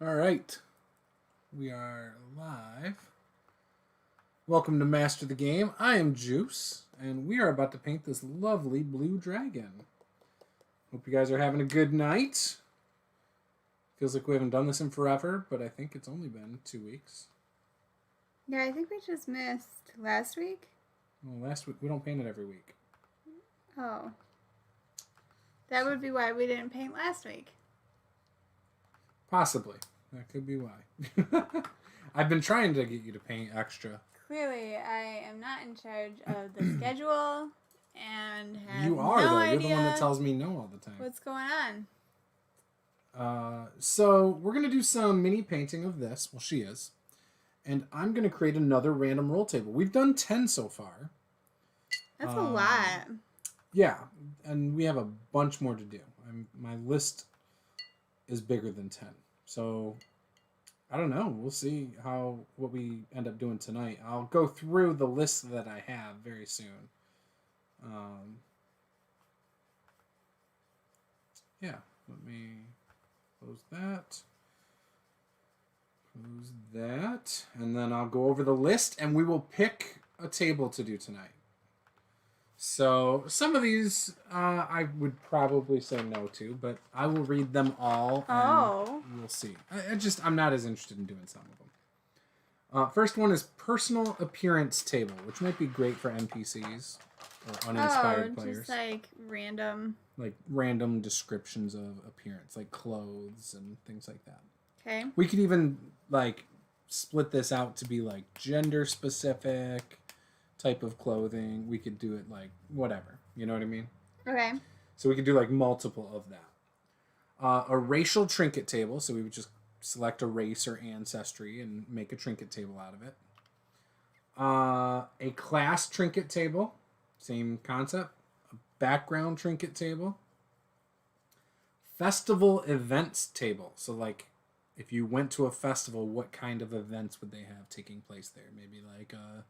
All right. We are live. Welcome to Master the Game. I am Juice, and we are about to paint this lovely blue dragon. Hope you guys are having a good night. Feels like we haven't done this in forever, but I think it's only been 2 weeks. Yeah, I think we just missed last week. Well, last week, we don't paint it every week. Oh. That would be why we didn't paint last week. Possibly. That could be why. I've been trying to get you to paint extra. Clearly, I am not in charge of the schedule and have You are, no though. idea You're the one that tells me no all the time. what's going on. So we're going to do some mini painting of this. Well, she is. And I'm going to create another random roll table. We've done 10 so far. That's a lot. Yeah, and we have a bunch more to do. My list is bigger than 10. So, I don't know. We'll see what we end up doing tonight. I'll go through the list that I have very soon. Yeah, let me close that. Close that. And then I'll go over the list, and we will pick a table to do tonight. So some of these I would probably say no to, but I will read them all and we'll see. I'm not as interested in doing some of them. First one is personal appearance table, which might be great for NPCs or uninspired players. Just like random descriptions of appearance, like clothes and things like that. Okay. We could even split this out to be gender specific type of clothing. We could do it whatever. You know what I mean? Okay. So we could do multiple of that. A racial trinket table. So we would just select a race or ancestry and make a trinket table out of it. A class trinket table. Same concept. A background trinket table. Festival events table. So if you went to a festival, what kind of events would they have taking place there? Maybe a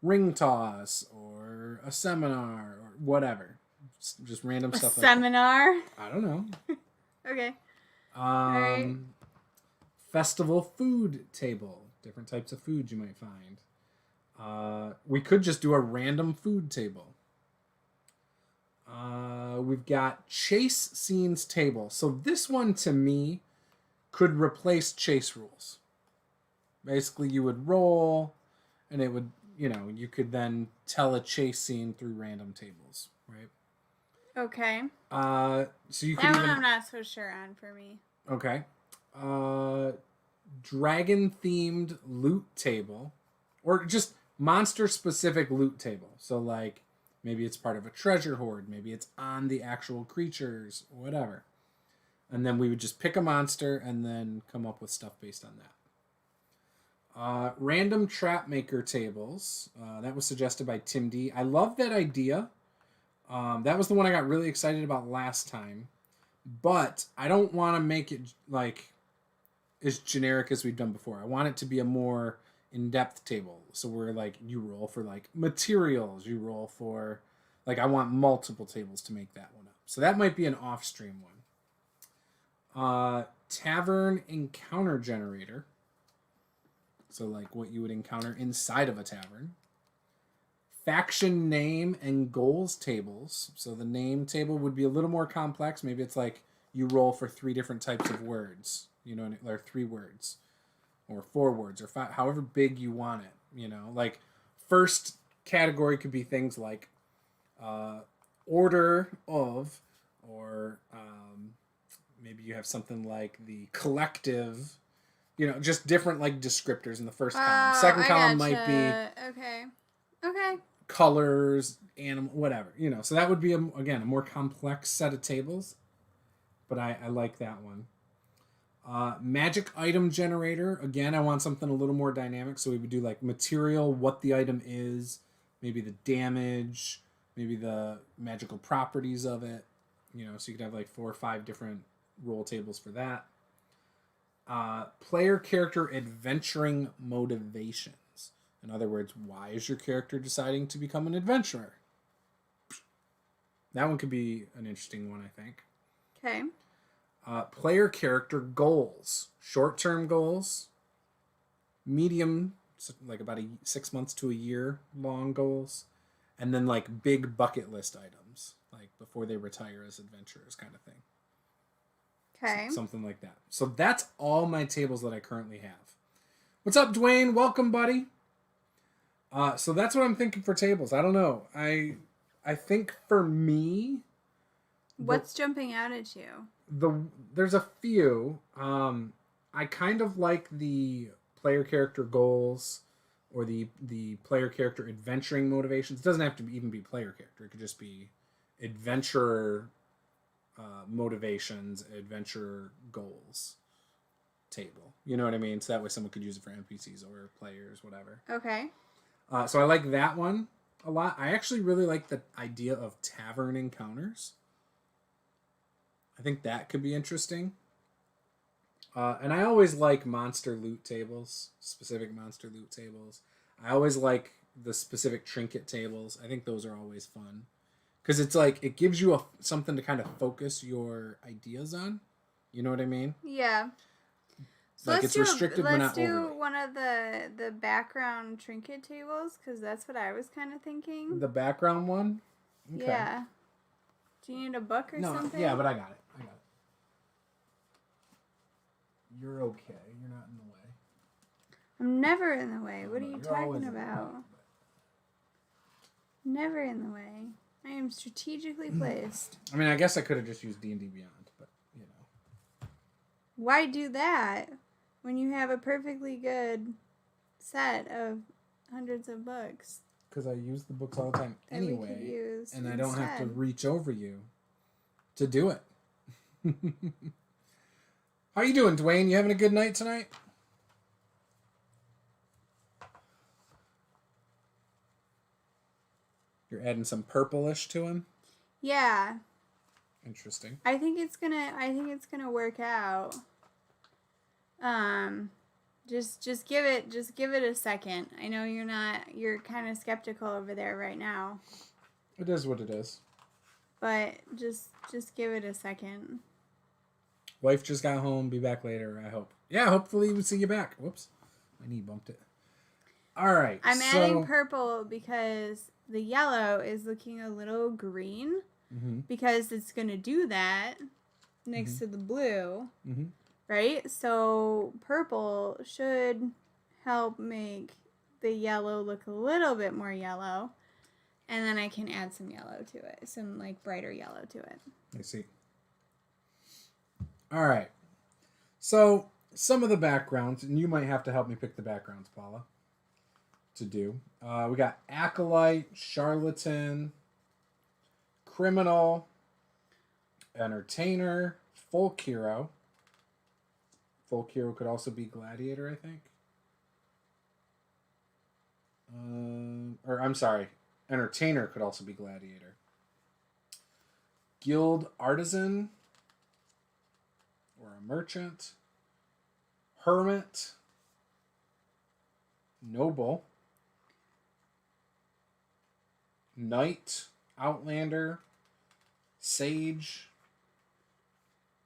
ring toss or a seminar or whatever. Just random stuff like that. Seminar? I don't know. Okay. Right. Festival food table. Different types of food you might find. We could just do a random food table. We've got chase scenes table. So this one to me could replace chase rules. Basically you would roll and it would you could then tell a chase scene through random tables, right? Okay. So you could that one I'm not so sure on for me. Okay. Dragon themed loot table, or just monster specific loot table. So maybe it's part of a treasure hoard, maybe it's on the actual creatures, whatever. And then we would just pick a monster and then come up with stuff based on that. Random trap maker tables. That was suggested by Tim D. I love that idea. That was the one I got really excited about last time. But I don't want to make it as generic as we've done before. I want it to be a more in-depth table. So where you roll for materials. You roll for I want multiple tables to make that one up. So that might be an off-stream one. Tavern encounter generator. So what you would encounter inside of a tavern. Faction name and goals tables. So the name table would be a little more complex. Maybe it's you roll for 3 different types of words. Or 3 words. Or 4 words. Or 5. However big you want it. First category could be things like order of. Or maybe you have something like the collective. Just different descriptors in the first column. Second column might be okay colors, animal, whatever. So that would be a more complex set of tables. But I like that one. Magic item generator. Again, I want something a little more dynamic. So we would do material, what the item is, maybe the damage, maybe the magical properties of it. So you could have 4 or 5 different roll tables for that. Player character adventuring motivations. In other words, why is your character deciding to become an adventurer? That one could be an interesting one, I think. Okay. Player character goals. Short-term goals. Medium, like about 6 months to a year long goals. And then like big bucket list items. Like before they retire as adventurers kind of thing. Okay. Something like that. So that's all my tables that I currently have. What's up, Dwayne? Welcome, buddy. So that's what I'm thinking for tables. I don't know. I think for me, what's jumping out at you? There's a few. I kind of like the player character goals or the player character adventuring motivations. It doesn't have to even be player character. It could just be adventurer motivations, adventure goals table. You know what I mean? So that way someone could use it for NPCs or players, whatever. Okay. So I like that one a lot. I actually really like the idea of tavern encounters. I think that could be interesting. And I always like monster loot tables, specific monster loot tables. I always like the specific trinket tables. I think those are always fun. Because it's like, it gives you something to kind of focus your ideas on. You know what I mean? Yeah. So like it's restricted but not overly. Let's do one of the background trinket tables, because that's what I was kind of thinking. The background one? Okay. Yeah. Do you need a book or something? Yeah, but I got it. You're okay. You're not in the way. I'm never in the way. What are you talking about? Never in the way. I am strategically placed. I mean, I guess I could have just used D&D Beyond, but, you know. Why do that when you have a perfectly good set of hundreds of books? Because I use the books all the time anyway, and I don't instead. have to reach over you to do it. How you doing, Dwayne? You having a good night tonight? You're adding some purplish to him? Yeah. Interesting. I think it's gonna work out. Just give it a second. I know you're kind of skeptical over there right now. It is what it is. But just give it a second. Wife just got home. Be back later, I hope. Yeah, hopefully we see you back. Whoops. My knee bumped it. All right. I'm adding purple because the yellow is looking a little green. Mm-hmm. Because it's going to do that next to the blue. Mm-hmm. Right? So purple should help make the yellow look a little bit more yellow. And then I can add some yellow to it. Some like brighter yellow to it. I see. All right. So some of the backgrounds, and you might have to help me pick the backgrounds, Paula, to do. We got Acolyte, Charlatan, Criminal, Entertainer, Folk Hero. Folk Hero could also be Gladiator, I think. Or I'm sorry, Entertainer could also be Gladiator. Guild Artisan, or a Merchant. Hermit. Noble. Knight. Outlander. Sage.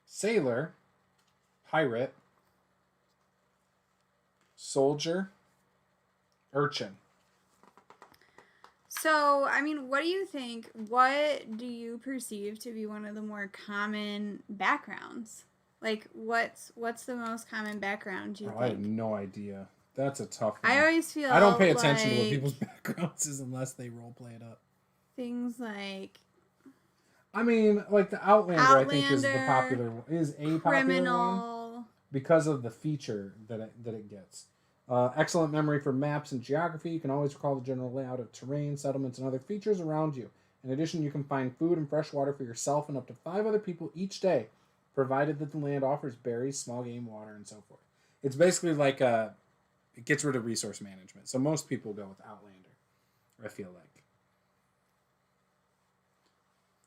Sailor. Pirate. Soldier. Urchin. So, I mean, what do you think? What do you perceive to be one of the more common backgrounds? Like, what's the most common background you think? I have no idea. That's a tough one. I always feel I don't pay attention like to what people's backgrounds is unless they roleplay it up. Things like... I mean, like the Outlander I think is the popular one. Is a popular one because of the feature that it gets. Excellent memory for maps and geography. You can always recall the general layout of terrain, settlements, and other features around you. In addition, you can find food and fresh water for yourself and up to 5 other people each day, provided that the land offers berries, small game, water, and so forth. It's basically like it gets rid of resource management. So most people go with Outlander, I feel like.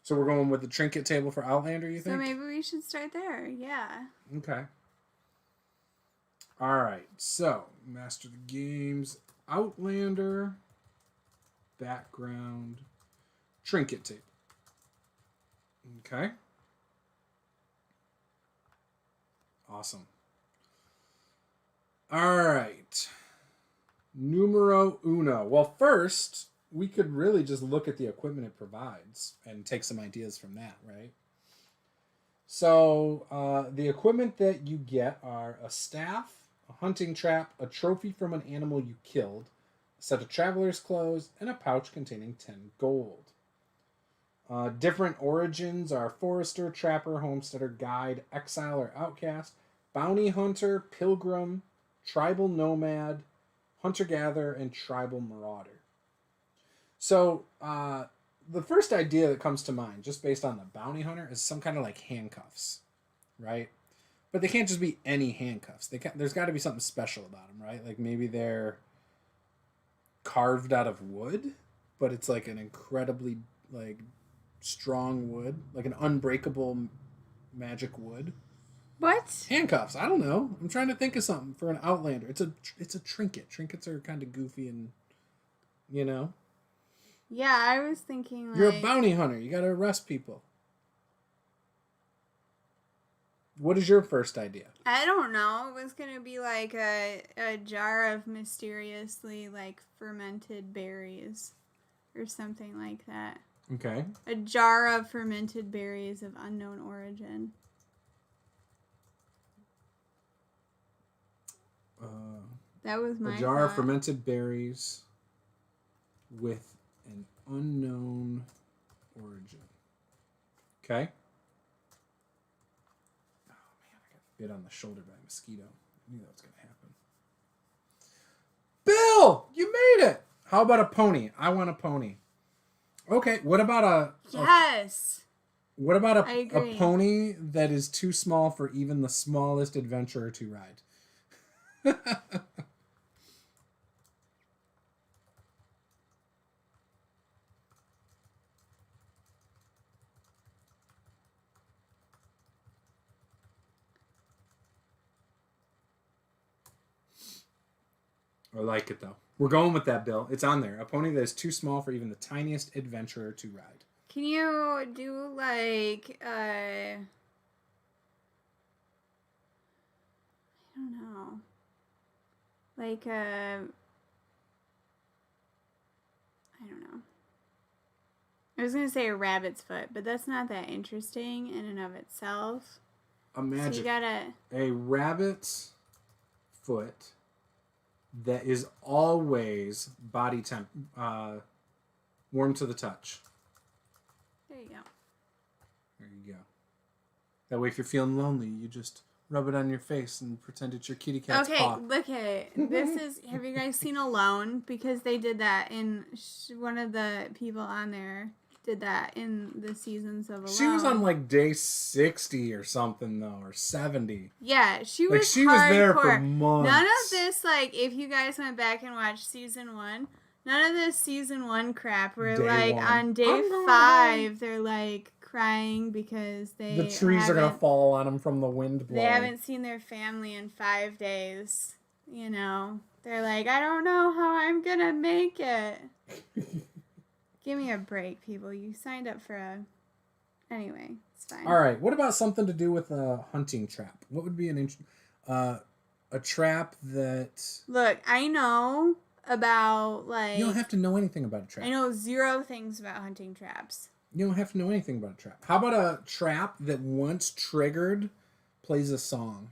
So we're going with the trinket table for Outlander, you think? So maybe we should start there, yeah. Okay. All right, so Master the Games, Outlander, background, trinket table. Okay. Awesome. All right. Numero uno. Well, first, we could really just look at the equipment it provides and take some ideas from that, right? So, the equipment that you get are a staff, a hunting trap, a trophy from an animal you killed, a set of traveler's clothes, and a pouch containing 10 gold. Different origins are forester, trapper, homesteader, guide, exile or outcast, bounty hunter, pilgrim, tribal nomad, hunter-gatherer, and tribal marauder. So, the first idea that comes to mind, just based on the bounty hunter, is some kind of like handcuffs, right? But they can't just be any handcuffs. There's got to be something special about them, right? Like maybe they're carved out of wood, but it's like an incredibly like strong wood, like an unbreakable magic wood. What? Handcuffs. I don't know. I'm trying to think of something for an outlander. It's a trinket. Trinkets are kind of goofy and, you know. Yeah, I was thinking like... You're a bounty hunter. You got to arrest people. What is your first idea? I don't know. It was going to be like a jar of mysteriously like fermented berries or something like that. Okay. A jar of fermented berries of unknown origin. That was my A jar thought. of fermented berries with an unknown origin. Okay. Oh man, I got bit on the shoulder by a mosquito. I knew that was going to happen. Bill, you made it. How about a pony? I want a pony. Okay, what about Yes. What about I a agree. pony that is too small for even the smallest adventurer to ride? I like it though. We're going with that, Bill. It's on there. A pony that is too small for even the tiniest adventurer to ride. Can you do like I don't know. Like I don't know. I was gonna say a rabbit's foot, but that's not that interesting in and of itself. Imagine So you gotta a rabbit's foot that is always body temp, warm to the touch. There you go. There you go. That way, if you're feeling lonely, you just rub it on your face and pretend it's your kitty cat's paw. Look at it. This is. Have you guys seen Alone? Because they did that in one of the people on there did that in the seasons of Alone. She was on like day 60 or something though, or 70. Yeah, she Like was she was there for hardcore. months. None of this, like, if you guys went back and watched season 1, none of this season 1 crap where, Day like, one. on day 5, they're, like, crying because the trees are gonna fall on them from the wind blowing. They haven't seen their family in 5 days. You know, they're like, I don't know how I'm gonna make it. Give me a break, people. You signed up for a... Anyway, it's fine. All right. What about something to do with a hunting trap? What would be a trap that... Look, I know about, like... You don't have to know anything about a trap. I know 0 things about hunting traps. You don't have to know anything about a trap. How about a trap that once triggered plays a song?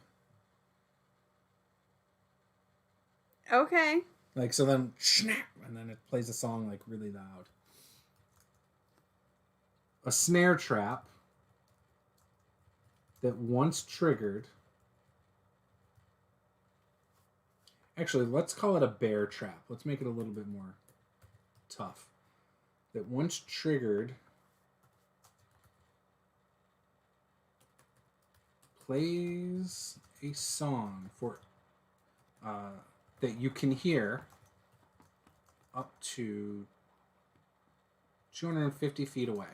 Okay. Like, so then, snap, and then it plays a song, like, really loud. A snare trap that once triggered... Actually, let's call it a bear trap. Let's make it a little bit more tough. That once triggered... plays a song for... that you can hear up to 250 feet away.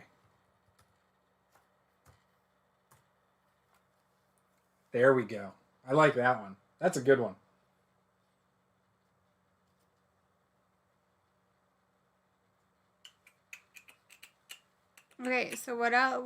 There we go. I like that one. That's a good one. Okay, so what else?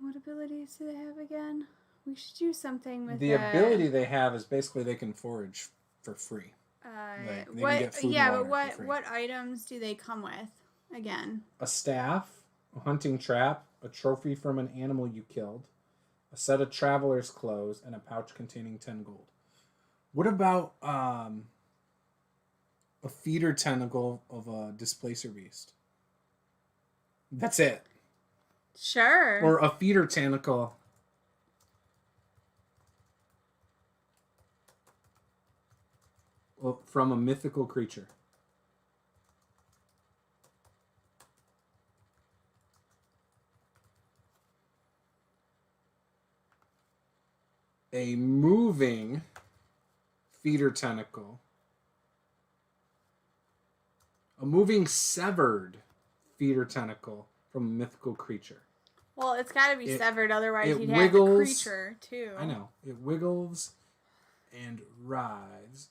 What abilities do they have again? We should do something with the ability they have is basically they can forage for free. Like, they can get food and water for free. What items do they come with again? A staff, a hunting trap, a trophy from an animal you killed, a set of traveler's clothes, and a pouch containing 10 gold. What about a feeder tentacle of a displacer beast? That's it. Sure. Or a feeder tentacle from a mythical creature. A moving feeder tentacle. A moving severed feeder tentacle from a mythical creature. Well, it's got to be severed, otherwise you'd have the creature, too. I know. It wiggles and writhes.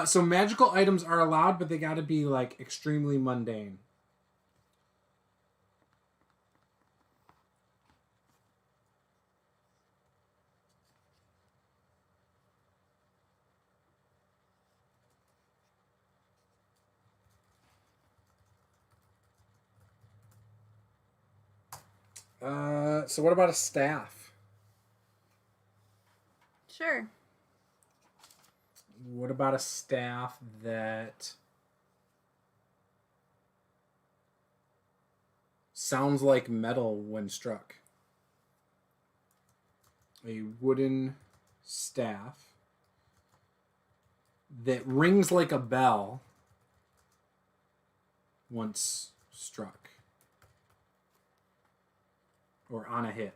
So magical items are allowed, but they got to be, like, extremely mundane. So what about a staff? Sure. What about a staff that sounds like metal when struck? A wooden staff that rings like a bell once struck. Or on a hit.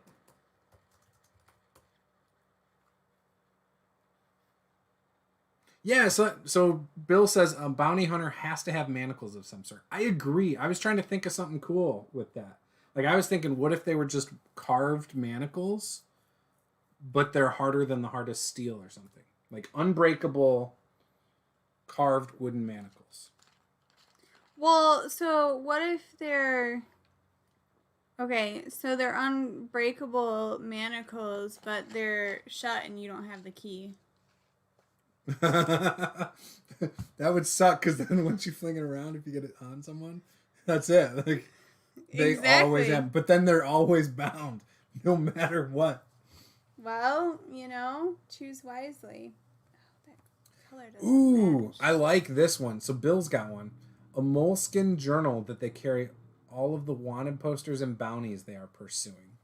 Yeah, so Bill says a bounty hunter has to have manacles of some sort. I agree. I was trying to think of something cool with that. Like, I was thinking, what if they were just carved manacles, but they're harder than the hardest steel or something? Like, unbreakable carved wooden manacles. Well, so what if they're... Okay, so they're unbreakable manacles, but they're shut and you don't have the key. That would suck, because then once you fling it around, if you get it on someone, that's it. Like, they always have, but then they're always bound, no matter what. Well, choose wisely. Oh, that color doesn't Ooh, match. I like this one. So Bill's got one. A moleskin journal that they carry all of the wanted posters and bounties they are pursuing.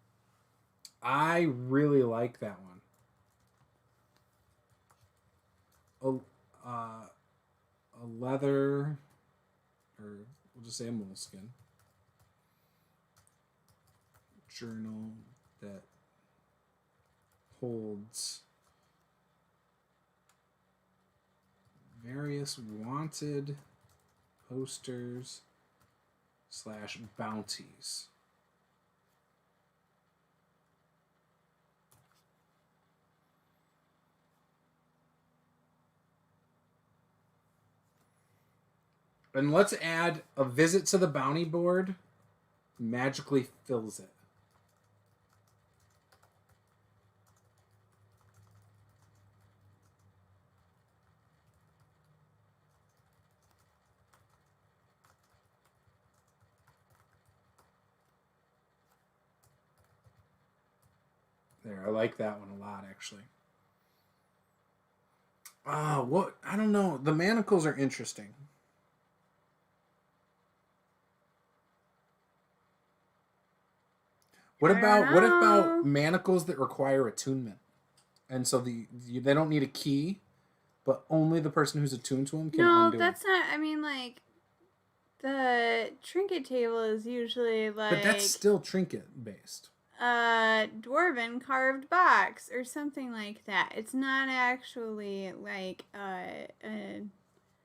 I really like that one. A leather, or we'll just say a moleskin journal that holds various wanted posters / bounties. And let's add a visit to the bounty board magically fills it. There, I like that one a lot, actually. What? I don't know. The manacles are interesting. What about manacles that require attunement? And so they don't need a key, but only the person who's attuned to them can undo. No, that's not. I mean, like, the trinket table is usually like. But that's still trinket based. Dwarven carved box or something like that. It's not actually like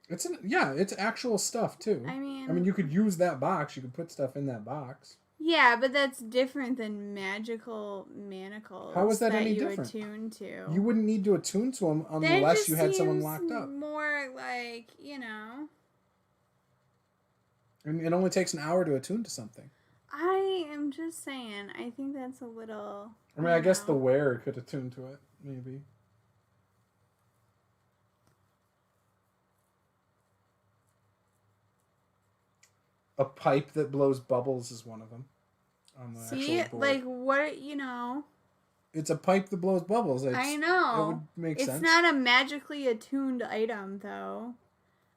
It's actual stuff too. I mean, you could use that box. You could put stuff in that box. Yeah, but that's different than magical manacles. How is that any different? Attune to. You wouldn't need to attune to them unless you had someone locked up. More like, And it only takes an hour to attune to something. I am just saying, I think that's a little... I mean, I guess the wearer could attune to it, maybe. A pipe that blows bubbles is one of them. On the See, actual board. like, what, you know... It's a pipe that blows bubbles. I know. It would make sense. It's not a magically attuned item, though.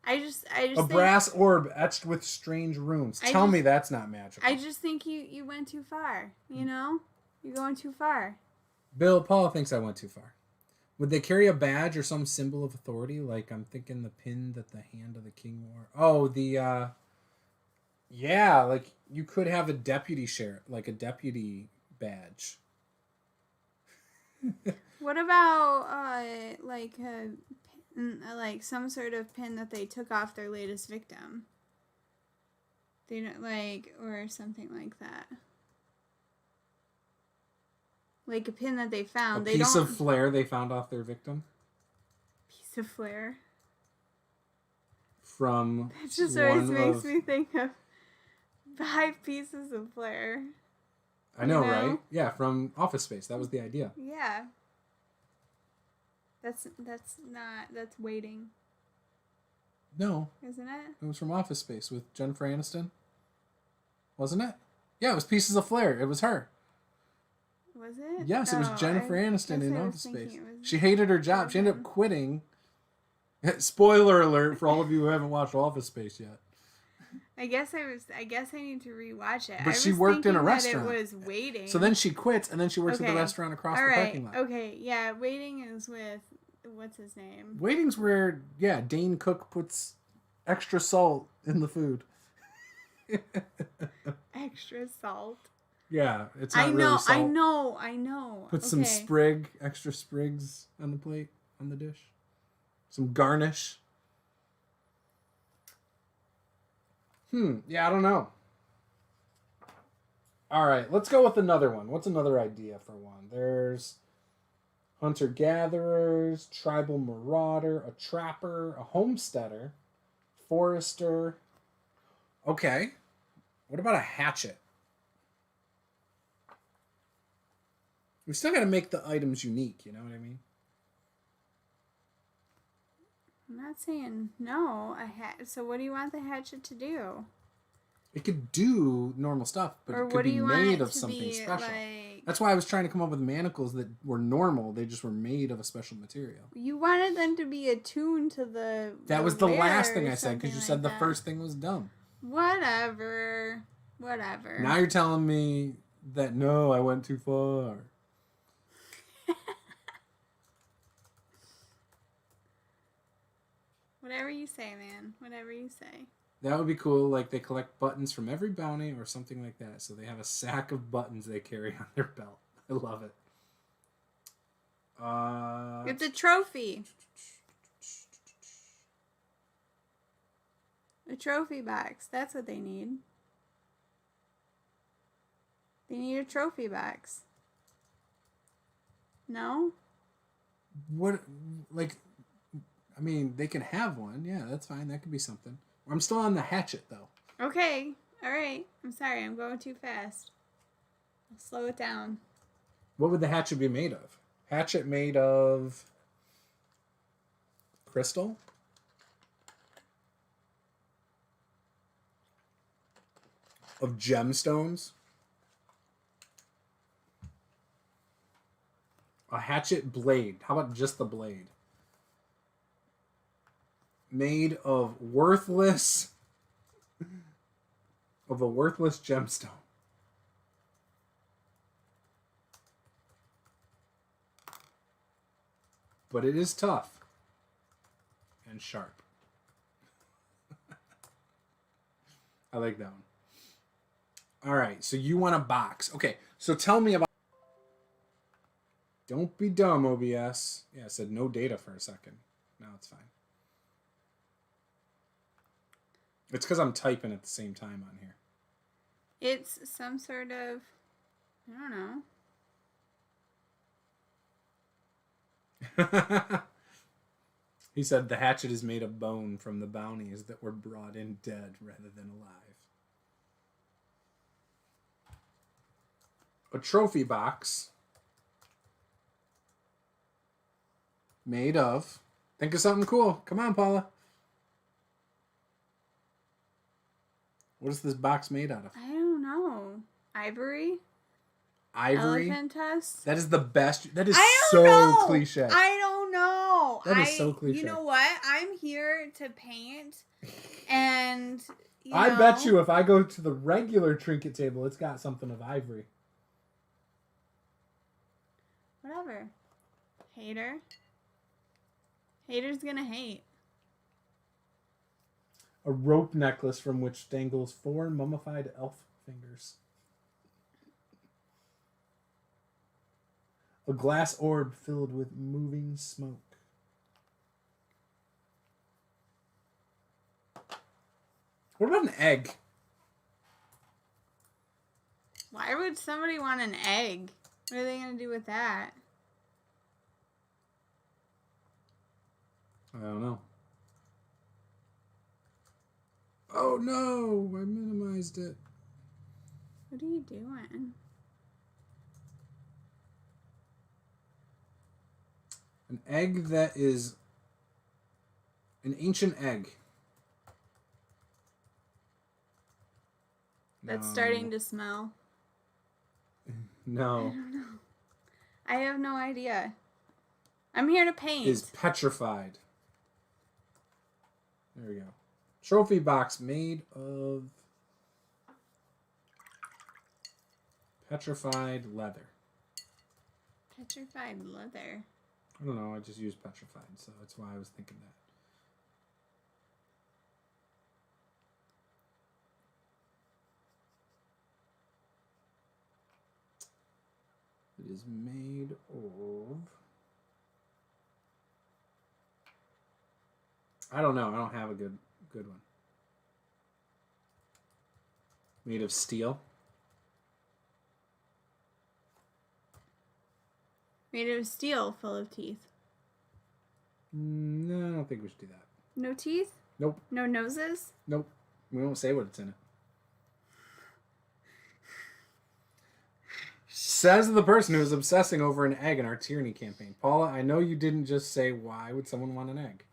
I just a think, brass orb etched with strange runes. Tell me that's not magical. I just think you went too far, you know? You're going too far. Bill Paul thinks I went too far. Would they carry a badge or some symbol of authority? Like, I'm thinking the pin that the hand of the king wore. Oh, yeah, like, you could have a deputy sheriff, like a deputy badge. What about, like some sort of pin that they took off their latest victim? They don't, like, or something like that. Like a pin that they found. A piece of flair they found off their victim. Piece of flair. From that just always makes me think of 5 pieces of flair. I know, right? Yeah, from Office Space. That was the idea. Yeah. That's Waiting. No. Isn't it? It was from Office Space with Jennifer Aniston. Wasn't it? Yeah, it was Pieces of Flair. It was her. Was it? Yes, it was Jennifer Aniston in Office Space. She Was hated her job. She ended up quitting. Spoiler alert for all of you who haven't watched Office Space yet. I guess I need to rewatch it. But she worked in a restaurant. That it was Waiting. So then she quits, and then she works at the restaurant across the parking lot. Okay, yeah, Waiting is with what's his name? Waiting's where Dane Cook puts extra salt in the food. Extra salt. Yeah, it's not really salt. I know. Put some extra sprigs on the plate, on the dish. Some garnish. Yeah, I don't know. All right, let's go with another one. What's another idea for one? There's hunter-gatherers, tribal marauder, a trapper, a homesteader, forester. Okay. What about a hatchet? We still got to make the items unique, you know what I mean? I'm not saying no. So what do you want the hatchet to do? It could do normal stuff, but it could be made of something special. That's why I was trying to come up with manacles that were normal. They just were made of a special material. You wanted them to be attuned to the... That was the last thing I said, because you said the first thing was dumb. Whatever. Now you're telling me that, no, I went too far. Whatever you say, man. Whatever you say. That would be cool. Like, they collect buttons from every bounty or something like that. So they have a sack of buttons they carry on their belt. I love it. It's a trophy. A trophy box. That's what they need. They need a trophy box. No? What, like... I mean, they can have one. Yeah, that's fine. That could be something. I'm still on the hatchet, though. Okay. All right. I'm sorry. I'm going too fast. I'll slow it down. What would the hatchet be made of? Hatchet made of crystal? Of gemstones? A hatchet blade. How about just the blade? Made of a worthless gemstone. But it is tough and sharp. I like that one. All right, so you want a box. Okay, so tell me about... Don't be dumb, OBS. Yeah, I said no data for a second. Now it's fine. It's because I'm typing at the same time on here. It's some sort of... I don't know. He said the hatchet is made of bone from the bounties that were brought in dead rather than alive. A trophy box made of... Think of something cool. Come on, Paula. What is this box made out of? I don't know. Ivory? Ivory? Elephant tusk? That is the best. That is I so don't know. cliche. I don't know. That is so cliche. You know what? I'm here to paint, and I bet you if I go to the regular trinket table, it's got something of ivory. Whatever. Hater. Hater's gonna hate. A rope necklace from which dangles 4 mummified elf fingers. A glass orb filled with moving smoke. What about an egg? Why would somebody want an egg? What are they gonna do with that? I don't know. Oh no, I minimized it. What are you doing? An egg that is an ancient egg. That's starting to smell. No. I don't know. I have no idea. I'm here to paint. Is petrified. There we go. Trophy box made of petrified leather. Petrified leather. I don't know. I just used petrified, so that's why I was thinking that. It is made of... I don't know. I don't have a good one. Made of steel. Made of steel, full of teeth. No, I don't think we should do that. No teeth? Nope. No noses? Nope. We won't say what it's in it. Says the person who is obsessing over an egg in our tyranny campaign. Paula, I know you didn't just say why would someone want an egg.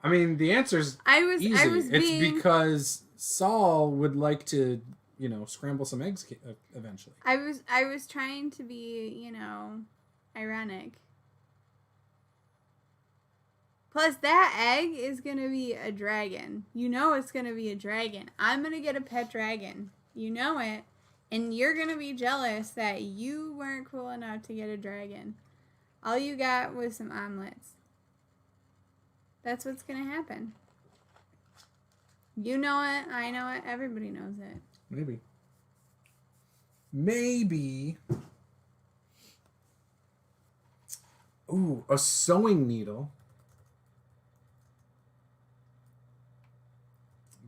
I mean, the answer's easy. It's because Saul would like to, scramble some eggs eventually. I was trying to be, ironic. Plus, that egg is going to be a dragon. You know it's going to be a dragon. I'm going to get a pet dragon. You know it. And you're going to be jealous that you weren't cool enough to get a dragon. All you got was some omelets. That's what's going to happen. You know it. I know it. Everybody knows it. Maybe. Ooh, a sewing needle.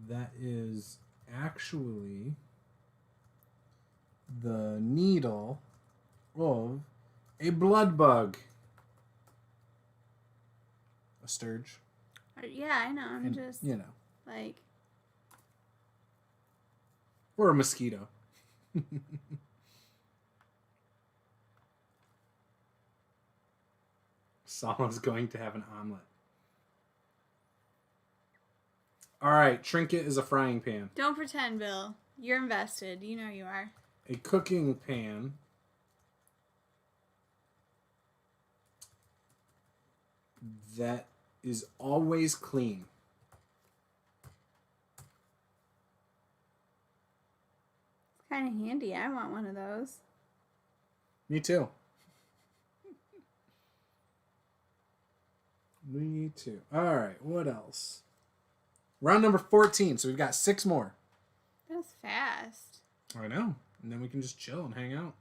That is actually the needle of a blood bug. A sturge. Yeah, I know. I'm just, like... Or a mosquito. Someone's going to have an omelet. All right, trinket is a frying pan. Don't pretend, Bill. You're invested. You know you are. A cooking pan. That is always clean. It's kind of handy. I want one of those. Me too. Me too. All right, what else? Round number 14, so we've got 6 more. That's fast. I know. And then we can just chill and hang out.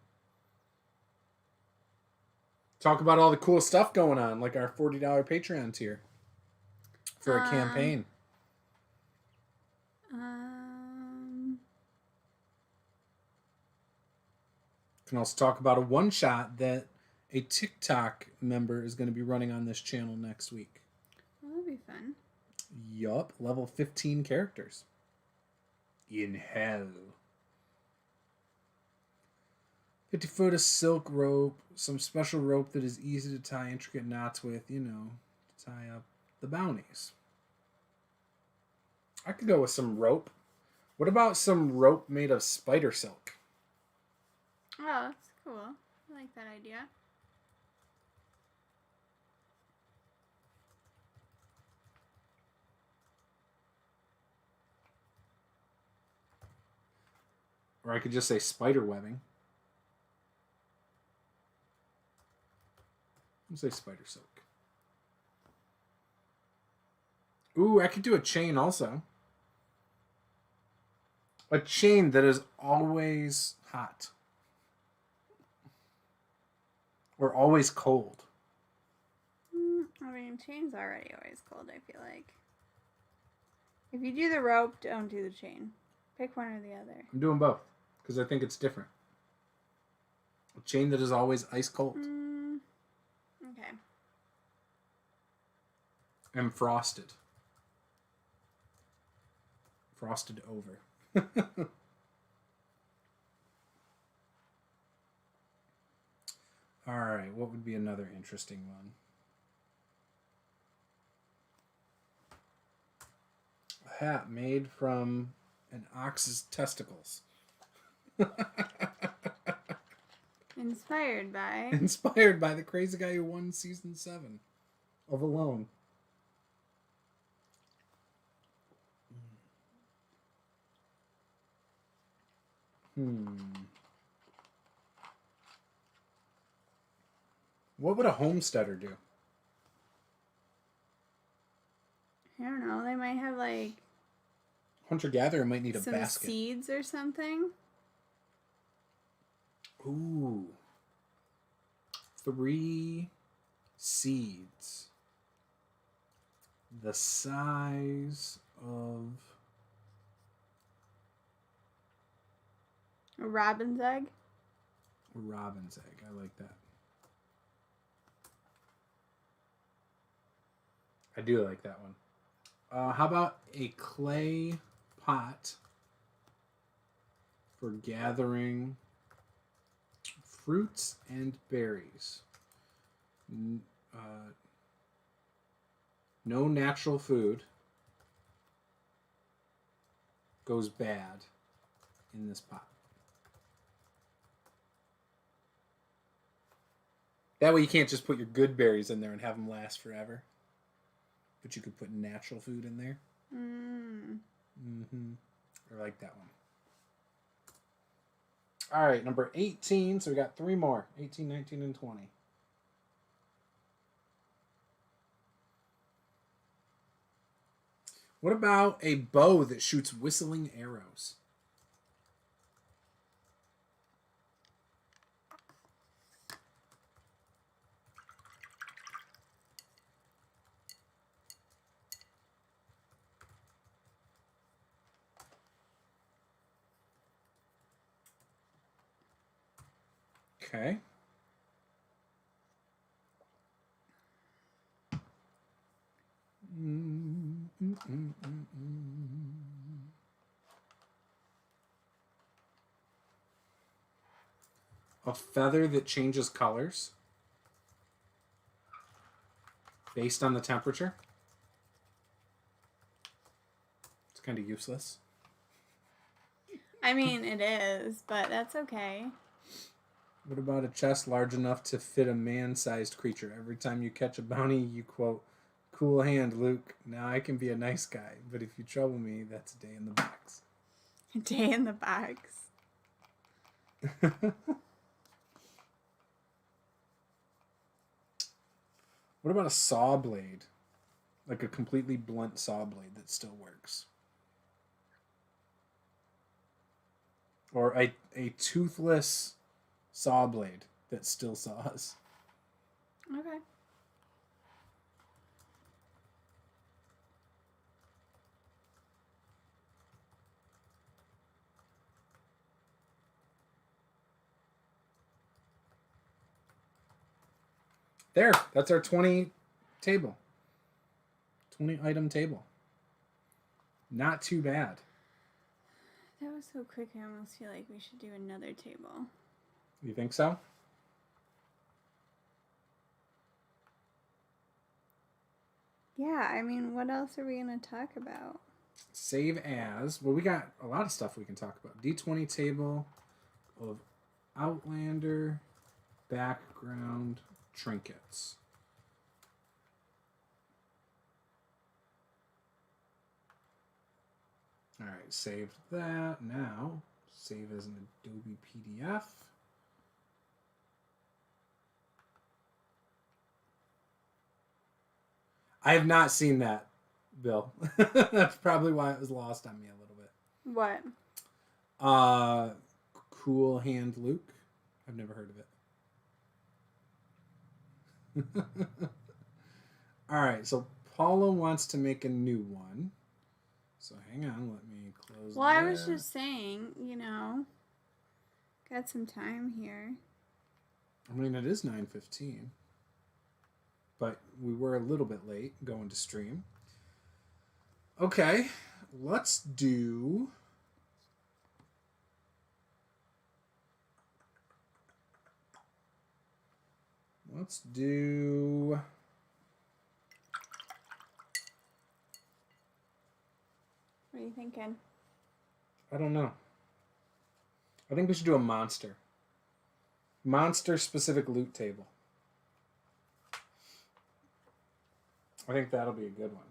Talk about all the cool stuff going on, like our $40 Patreon tier for a campaign. Can also talk about a one-shot that a TikTok member is going to be running on this channel next week. Yup, level 15 characters. In hell. 50 foot of silk rope, some special rope that is easy to tie intricate knots with, you know, to tie up the bounties. I could go with some rope. What about some rope made of spider silk? Oh, that's cool. I like that idea. Or I could just say spider webbing. Let's say spider silk. Ooh, I could do a chain also. A chain that is always hot. Or always cold. I mean, chain's already always cold, I feel like. If you do the rope, don't do the chain. Pick one or the other. I'm doing both because I think it's different. A chain that is always ice cold. Okay. And frosted. Frosted over. Alright, what would be another interesting one? A hat made from an ox's testicles. Inspired by? Inspired by the crazy guy who won season 7 of Alone. What would a homesteader do? I don't know. They might have like Hunter-gatherer might need a some basket. seeds or something. Ooh. 3 seeds. The size of A robin's egg. a robin's egg. I like that. I do like that one. How about a clay pot for gathering fruits and berries? No natural food goes bad in this pot. That way you can't just put your good berries in there and have them last forever. But you could put natural food in there. I like that one. All right, number 18. So we got 3 more. 18, 19, and 20. What about a bow that shoots whistling arrows? Okay. A feather that changes colors based on the temperature. It's kind of useless. I mean, it is, but that's okay. What about a chest large enough to fit a man-sized creature? Every time you catch a bounty, you quote, "Cool hand, Luke. Now I can be a nice guy, but if you trouble me, that's a day in the box." A day in the box. What about a saw blade? Like a completely blunt saw blade that still works. Or a toothless saw blade that still saws. Okay. There, that's our 20 table. 20 item table. Not too bad. That was so quick, I almost feel like we should do another table. You think so? Yeah, I mean, what else are we going to talk about? Save as. Well, we got a lot of stuff we can talk about. D20 table of Outlander background trinkets. All right, saved that. Now, save as an Adobe PDF. I have not seen that, Bill. That's probably why it was lost on me a little bit. What? Cool Hand Luke. I've never heard of it. All right, so Paula wants to make a new one. So hang on, let me close. Well, I was just saying, you know, got some time here. I mean, it is 9:15, but we were a little bit late going to stream. Okay, let's do. Let's do. What are you thinking? I don't know. I think we should do a monster. Monster specific loot table. I think that'll be a good one.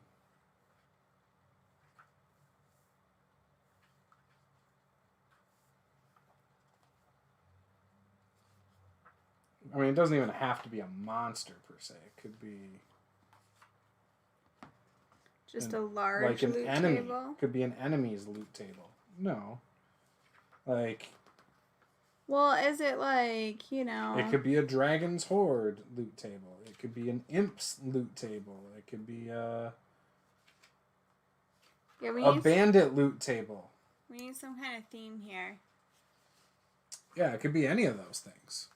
I mean, it doesn't even have to be a monster per se. It could be just a large like an loot enemy. table. Could be an enemy's loot table. No, like. Well, is it like, you know? It could be a dragon's horde loot table. It could be an imp's loot table. It could be a bandit loot table. We need some kind of theme here. Yeah, it could be any of those things.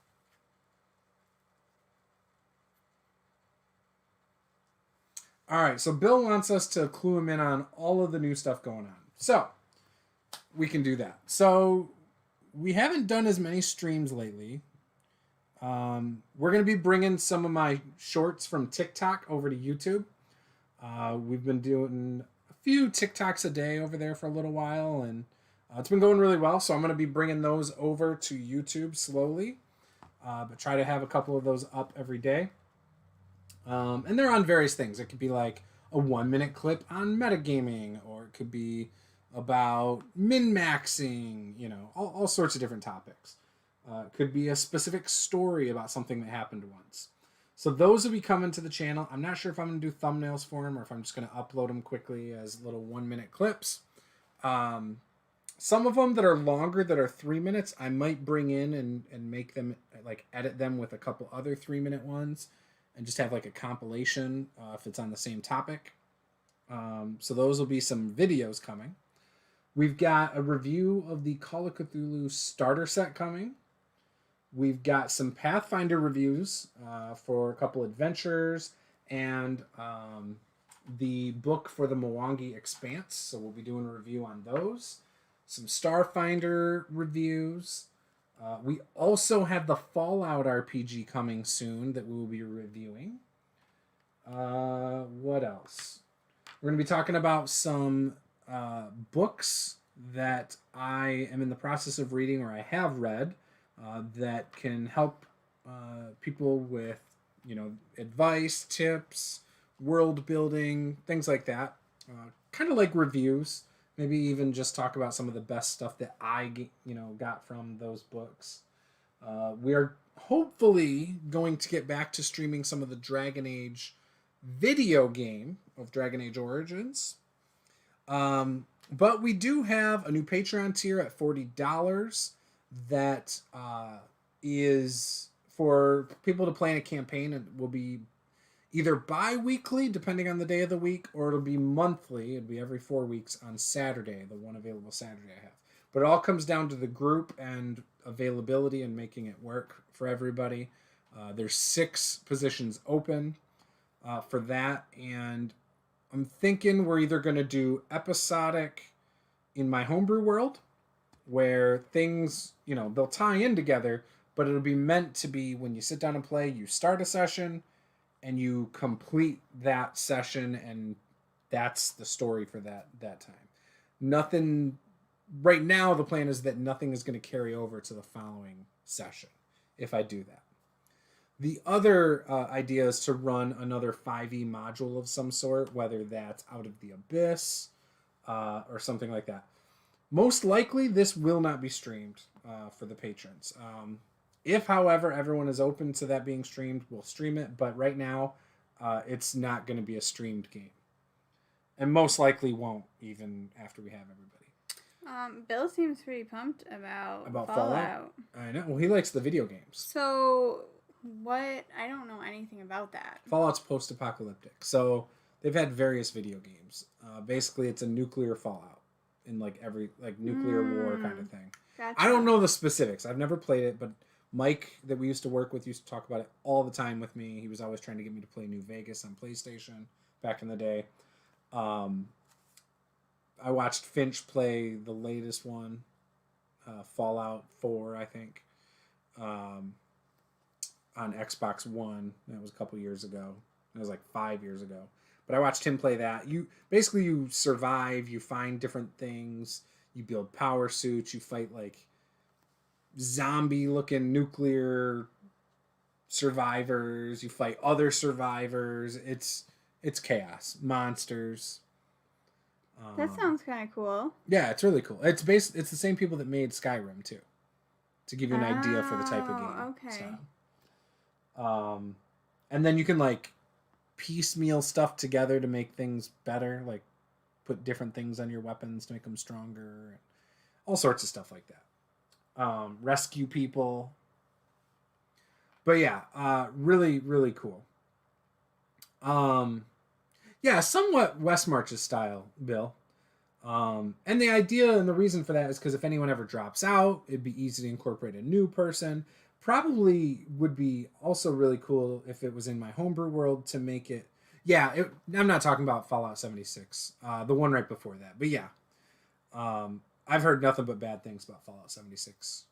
All right, so Bill wants us to clue him in on all of the new stuff going on. So, we can do that. So, we haven't done as many streams lately. We're going to be bringing some of my shorts from TikTok over to YouTube. We've been doing a few TikToks a day over there for a little while, and it's been going really well. So I'm going to be bringing those over to YouTube slowly, but try to have a couple of those up every day. And they're on various things. It could be like a 1-minute clip on metagaming, or it could be about min-maxing, you know, all sorts of different topics. It could be a specific story about something that happened once. So those will be coming to the channel. I'm not sure if I'm going to do thumbnails for them or if I'm just going to upload them quickly as little 1-minute clips. Some of them that are longer, that are 3 minutes, I might bring in and make them, like edit them with a couple other 3-minute ones and just have like a compilation if it's on the same topic. So those will be some videos coming. We've got a review of the Call of Cthulhu starter set coming. We've got some Pathfinder reviews for a couple adventures and the book for the Mwangi Expanse. So we'll be doing a review on those. Some Starfinder reviews. We also have the Fallout RPG coming soon that we will be reviewing. What else? We're going to be talking about some books that I am in the process of reading or I have read that can help people with, you know, advice, tips, world building, things like that. Kind of like reviews. Maybe even just talk about some of the best stuff that I, you know, got from those books. We are hopefully going to get back to streaming some of the Dragon Age video game of Dragon Age Origins. But we do have a new Patreon tier at $40 that is for people to play in a campaign, and will be either bi-weekly, depending on the day of the week, or it'll be monthly. It'll be every 4 weeks on Saturday, the one available Saturday I have. But it all comes down to the group and availability and making it work for everybody. There's 6 positions open for that, and I'm thinking we're either going to do episodic in my homebrew world, where things, they'll tie in together, but it'll be meant to be when you sit down and play, you start a session and you complete that session, and that's the story for that time. Nothing right now, the plan is that nothing is going to carry over to the following session if I do that. The other idea is to run another 5e module of some sort, whether that's Out of the Abyss or something like that. Most likely, this will not be streamed for the patrons. If, however, everyone is open to that being streamed, we'll stream it. But right now, it's not going to be a streamed game. And most likely won't, even after we have everybody. Bill seems pretty pumped about Fallout. I know. Well, he likes the video games. So, what? I don't know anything about that. Fallout's post-apocalyptic. So, they've had various video games. Basically, it's a nuclear Fallout in every nuclear war kind of thing. Gotcha. I don't know the specifics. I've never played it, but Mike that we used to work with used to talk about it all the time with me. He was always trying to get me to play New Vegas on PlayStation back in the day. I watched Finch play the latest one, Fallout 4, I think, on Xbox One. That was a couple years ago. It was 5 years ago. But I watched him play that. You survive, you find different things, you build power suits, you fight zombie-looking nuclear survivors, you fight other survivors. It's chaos, monsters. That sounds kind of cool. Yeah, it's really cool. It's the same people that made Skyrim too, to give you an idea for the type of game. Okay. So, and then you can piecemeal stuff together to make things better, put different things on your weapons to make them stronger, all sorts of stuff like that. Rescue people. But yeah, really, really cool. Yeah, somewhat West March's style, Bill. And the idea and the reason for that is because if anyone ever drops out, it'd be easy to incorporate a new person. Probably would be also really cool if it was in my homebrew world to make it. Yeah, I'm not talking about Fallout 76, the one right before that. But yeah, I've heard nothing but bad things about Fallout 76.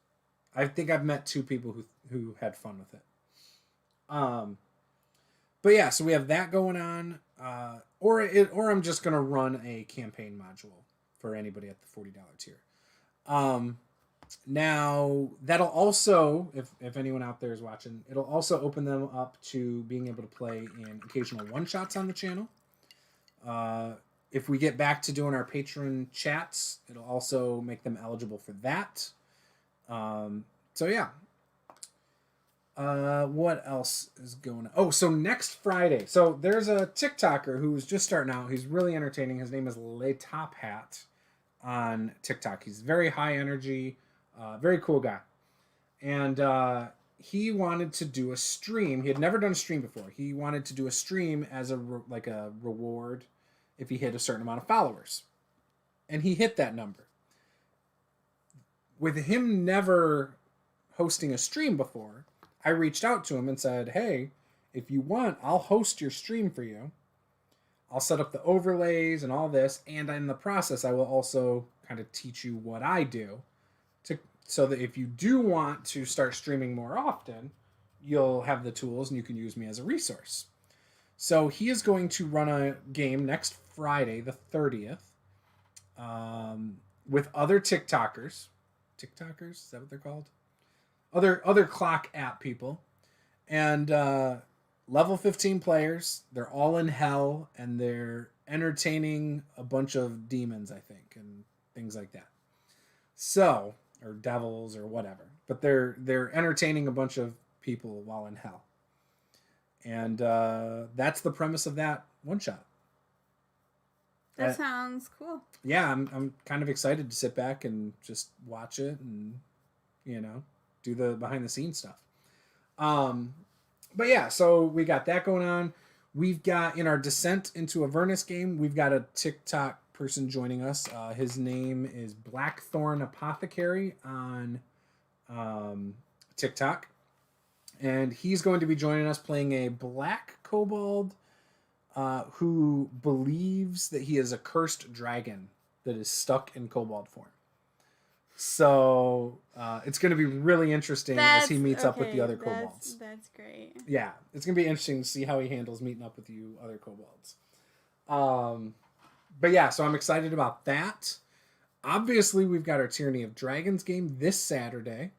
I think I've met 2 people who had fun with it. But yeah, so we have that going on, or I'm just gonna run a campaign module for anybody at the $40 tier. Now that'll also, if anyone out there is watching, it'll also open them up to being able to play in occasional one-shots on the channel. If we get back to doing our patron chats, it'll also make them eligible for that. So yeah. What else is going on? Oh, so next Friday. So there's a TikToker who's just starting out. He's really entertaining. His name is Le Top Hat on TikTok. He's very high energy, very cool guy. And he wanted to do a stream. He had never done a stream before. He wanted to do a stream as a reward if he hit a certain amount of followers. And he hit that number. With him never hosting a stream before, I reached out to him and said, hey, if you want, I'll host your stream for you. I'll set up the overlays and all this. And in the process, I will also kind of teach you what I do so that if you do want to start streaming more often, you'll have the tools and you can use me as a resource. So he is going to run a game next Friday, the 30th, with other TikTokers. TikTokers? Is that what they're called? Other clock app people. And level 15 players. They're all in hell, and they're entertaining a bunch of demons, I think, and things like that. So, or devils or whatever. But they're entertaining a bunch of people while in hell. And that's the premise of that one shot. That sounds cool. Yeah, I'm kind of excited to sit back and just watch it and, do the behind the scenes stuff. But yeah, so we got that going on. We've got, in our Descent into Avernus game, we've got a TikTok person joining us. His name is Blackthorn Apothecary on TikTok. And he's going to be joining us playing a Black Kobold who believes that he is a cursed dragon that is stuck in kobold form. So it's going to be really interesting as he meets up with the other kobolds. That's great. Yeah, it's going to be interesting to see how he handles meeting up with you other kobolds. But yeah, so I'm excited about that. Obviously, we've got our Tyranny of Dragons game this Saturday.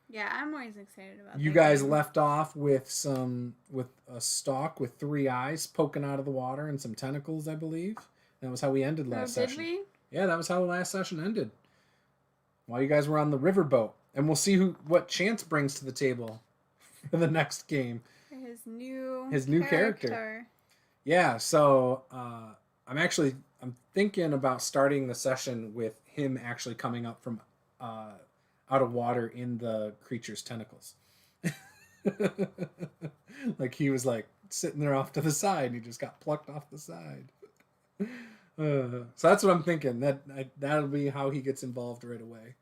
Yeah, I'm always excited about You guys left off with a stalk with 3 eyes poking out of the water and some tentacles, I believe. That was how we ended last session. Did we? Yeah, that was how the last session ended. While you guys were on the riverboat. And we'll see what Chance brings to the table for the next game. His new character. Yeah, so I'm thinking about starting the session with him actually coming up from out of water in the creature's tentacles. Like he was like sitting there off to the side and he just got plucked off the side. So that's what I'm thinking. That'll be how he gets involved right away.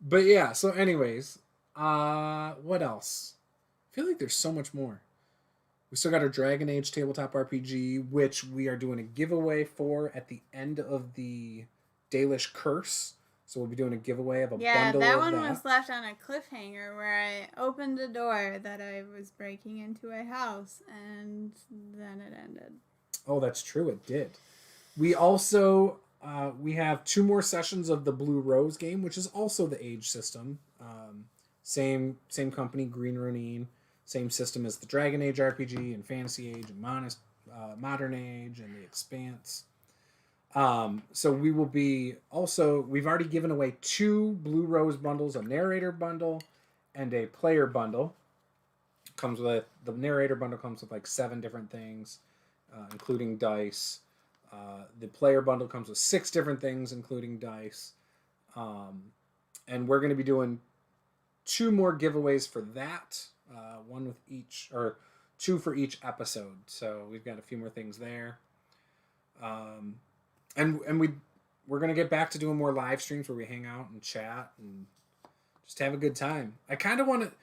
But yeah, so anyways, what else? I feel like there's so much more. We still got our Dragon Age Tabletop RPG, which we are doing a giveaway for at the end of the Dalish Curse. So we'll be doing a giveaway of a bundle of that. Yeah, that one was left on a cliffhanger where I opened a door that I was breaking into a house, and then it ended. Oh, that's true. It did. We also we have 2 more sessions of the Blue Rose game, which is also the Age system. Same company, Green Ronin. Same system as the Dragon Age RPG and Fantasy Age and Modern Age and the Expanse. So we will be also, we've already given away 2 Blue Rose bundles, a narrator bundle and a player bundle. The narrator bundle comes with like 7 different things, including dice. The player bundle comes with 6 different things, including dice. And we're going to be doing 2 more giveaways for that. 1 with each, or 2 for each episode. So we've got a few more things there. And we're gonna get back to doing more live streams where we hang out and chat and just have a good time. I want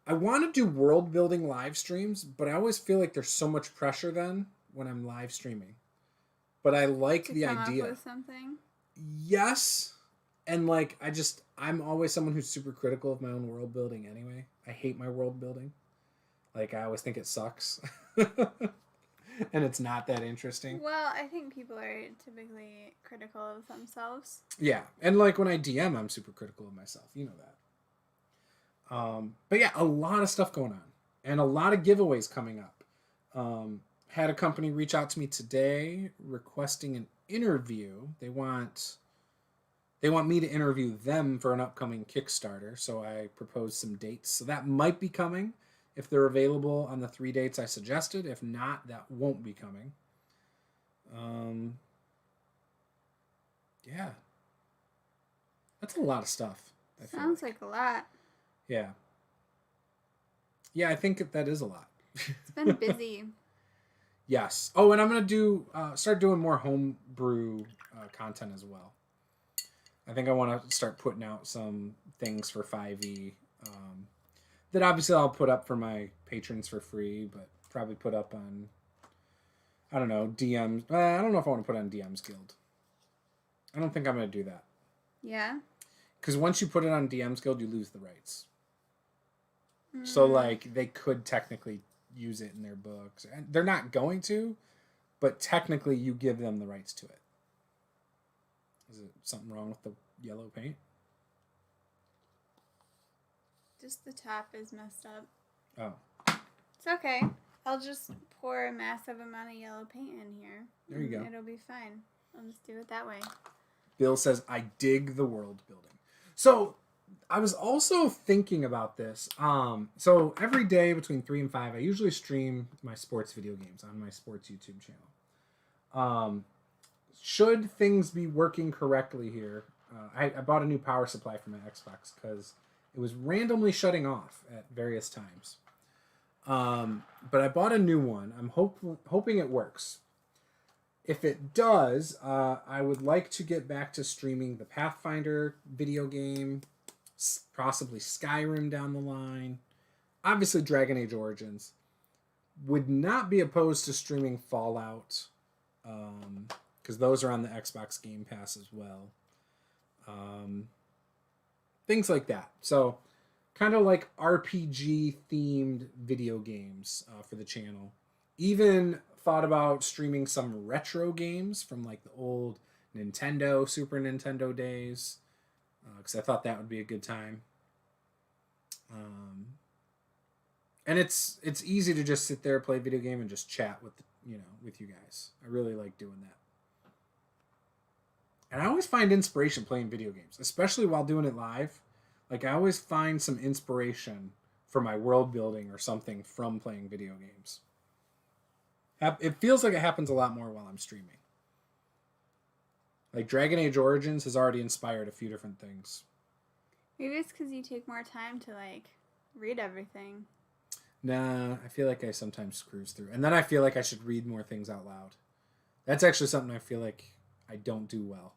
to do world building live streams, but I always feel like there's so much pressure then when I'm live streaming. But I like the idea. To come up with something? Yes. And like I'm always someone who's super critical of my own world building anyway. I hate my world building. Like I always think it sucks. And it's not that interesting. Well, I think people are typically critical of themselves. Yeah. And like when I DM, I'm super critical of myself. You know that. But yeah, a lot of stuff going on. And a lot of giveaways coming up. Had a company reach out to me today requesting an interview. They want me to interview them for an upcoming Kickstarter. So I proposed some dates. So that might be coming. If they're available on the 3 dates I suggested. If not, that won't be coming. Yeah. That's a lot of stuff. Sounds like a lot. Yeah. Yeah, I think that is a lot. It's been busy. Yes. Oh, and I'm going to start doing more homebrew content as well. I think I want to start putting out some things for 5e. That obviously I'll put up for my patrons for free, but probably put up on, I don't know, DMs. I don't know if I want to put on DM's Guild. I don't think I'm going to do that. Yeah? Because once you put it on DM's Guild, you lose the rights. So, like, they could technically use it in their books. And they're not going to, but technically you give them the rights to it. Is it something wrong with the yellow paint? Just the top is messed up. Oh. It's okay. I'll just pour a massive amount of yellow paint in here. There you go. It'll be fine. I'll just do it that way. Bill says, I dig the world building. So, I was also thinking about this. So, every day between 3 and 5, I usually stream my sports video games on my sports YouTube channel. Should things be working correctly here, I bought a new power supply for my Xbox because it was randomly shutting off at various times. But I bought a new one. I'm hoping it works. If it does, I would like to get back to streaming the Pathfinder video game, possibly Skyrim down the line. obviously Dragon Age Origins. Would not be opposed to streaming Fallout, because those are on the Xbox Game Pass as well. Things like that. So, kind of like RPG themed video games for the channel. Even thought about streaming some retro games from like the old Nintendo, Super Nintendo days, because I thought that would be a good time. And it's easy to just sit there, play a video game, and just chat with with you guys. I really like doing that. And I always find inspiration playing video games, especially while doing it live. Like, I always find some inspiration for my world building or something from playing video games. It feels like it happens a lot more while I'm streaming. Like, Dragon Age Origins has already inspired a few different things. Maybe it's because you take more time to, like, read everything. Nah, I feel like I sometimes cruise through. And then I feel like I should read more things out loud. That's actually something I feel like I don't do well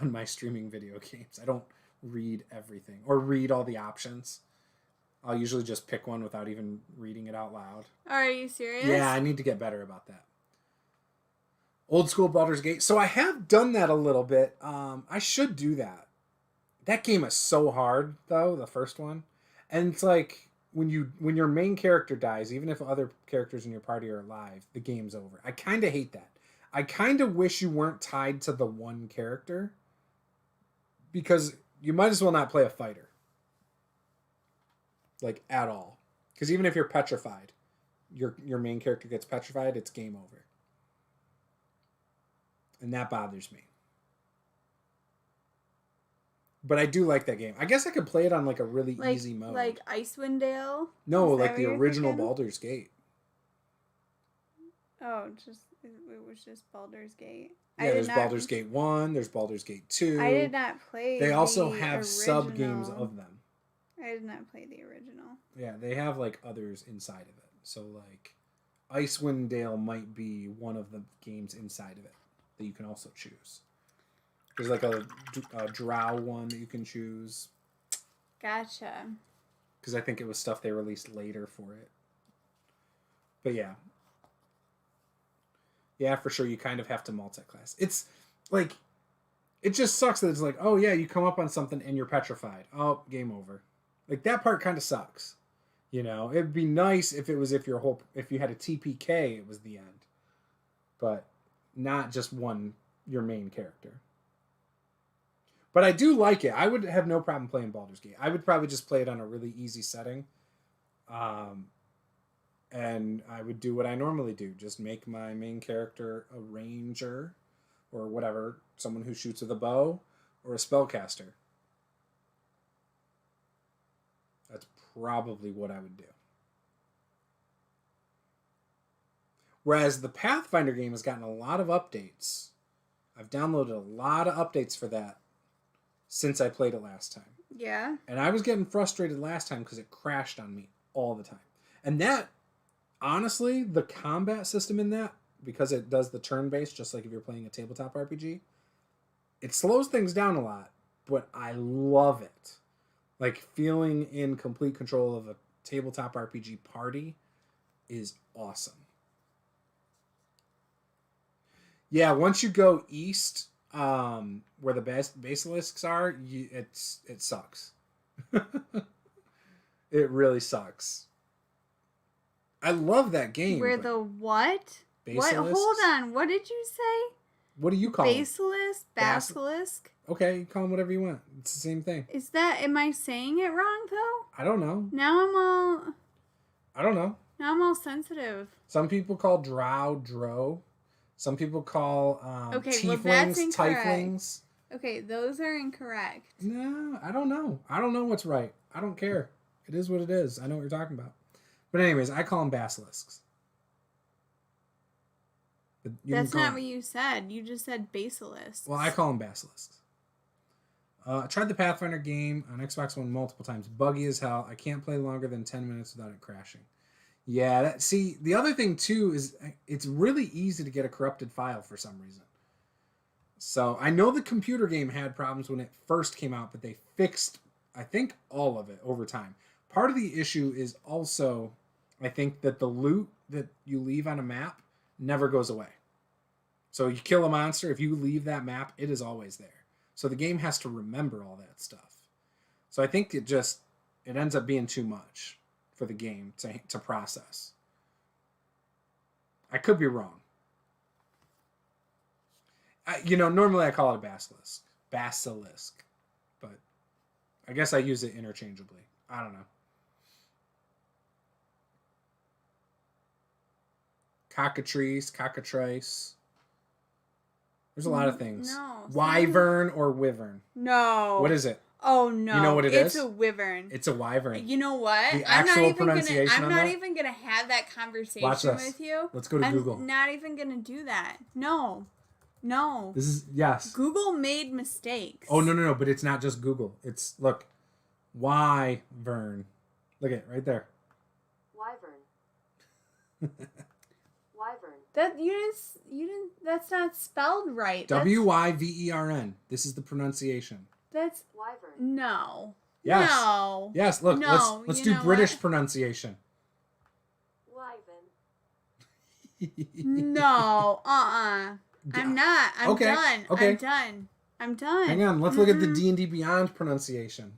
on my streaming video games. I don't read everything or read all the options. I'll usually just pick one without even reading it out loud. Are you serious? Yeah, I need to get better about that. Old school Baldur's Gate. So I have done that a little bit. I should do that. That game is so hard, though, the first one. And it's like, when your main character dies, even if other characters in your party are alive, the game's over. I kind of hate that. I kind of wish you weren't tied to the one character, because you might as well not play a fighter. Like, at all. Because even if you're petrified, your main character gets petrified, it's game over. And that bothers me. But I do like that game. I guess I could play it on like a really easy mode. Like Icewind Dale? No, like the original Baldur's Gate. Oh, it was just Baldur's Gate. Yeah, there's Baldur's Gate 1, there's Baldur's Gate 2. I did not play They also the have original. sub-games of them. I did not play the original. Yeah, they have like others inside of it. So like Icewind Dale might be one of the games inside of it that you can also choose. There's like a drow one that you can choose. Gotcha. Because I think it was stuff they released later for it. But yeah. Yeah, for sure, you kind of have to multi-class. It's like, it just sucks that it's like, oh yeah, you come up on something and you're petrified. Oh, game over. Like, that part kind of sucks. You know, it'd be nice if it was if you had a TPK, it was the end. But not just your main character. But I do like it. I would have no problem playing Baldur's Gate. I would probably just play it on a really easy setting. And I would do what I normally do. Just make my main character a ranger or whatever. Someone who shoots with a bow or a spellcaster. That's probably what I would do. Whereas the Pathfinder game has gotten a lot of updates. I've downloaded a lot of updates for that since I played it last time. Yeah. And I was getting frustrated last time because it crashed on me all the time. And that, honestly, the combat system in that, because it does the turn-based, just like if you're playing a tabletop RPG, it slows things down a lot, but I love it. Like, feeling in complete control of a tabletop RPG party is awesome. Yeah, once you go east, where the basilisks are, it sucks. It really sucks. I love that game. Where the what? Basilisks? What? Hold on. What did you say? What do you call them? Basilisk? Okay, you call them whatever you want. It's the same thing. Am I saying it wrong, though? I don't know. I don't know. Now I'm all sensitive. Some people call drow. Some people call tieflings tieflings. Okay, those are incorrect. No, I don't know. I don't know what's right. I don't care. It is what it is. I know what you're talking about. But anyways, I call them basilisks. But that's not what you said. You just said basilisks. Well, I call them basilisks. I tried the Pathfinder game on Xbox One multiple times. Buggy as hell. I can't play longer than 10 minutes without it crashing. Yeah, the other thing, too, is it's really easy to get a corrupted file for some reason. So, I know the computer game had problems when it first came out, but they fixed, I think, all of it over time. Part of the issue is also, I think, that the loot that you leave on a map never goes away. So you kill a monster, if you leave that map, it is always there. So the game has to remember all that stuff. So I think it ends up being too much for the game to process. I could be wrong. Normally I call it a basilisk, but I guess I use it interchangeably. I don't know. Cockatrice. There's a lot of things. No. Wyvern or wyvern? No. What is it? Oh no. You know what it's a wyvern. It's a wyvern. You know what? The actual pronunciation I'm not even gonna have that conversation with you. Let's go to Google. I'm not even gonna do that. No. This is yes. Google made mistakes. Oh no, but it's not just Google. It's look. Wyvern. Look at it right there. Wyvern. Wyvern. That you didn't that's not spelled right. Wyvern. This is the pronunciation. That's Wyvern. no. Yes. No. Yes, look, no, let's do British pronunciation. Wyvern. No. I'm not. I'm done. Okay. I'm done. Hang on, let's look at the D&D Beyond pronunciation.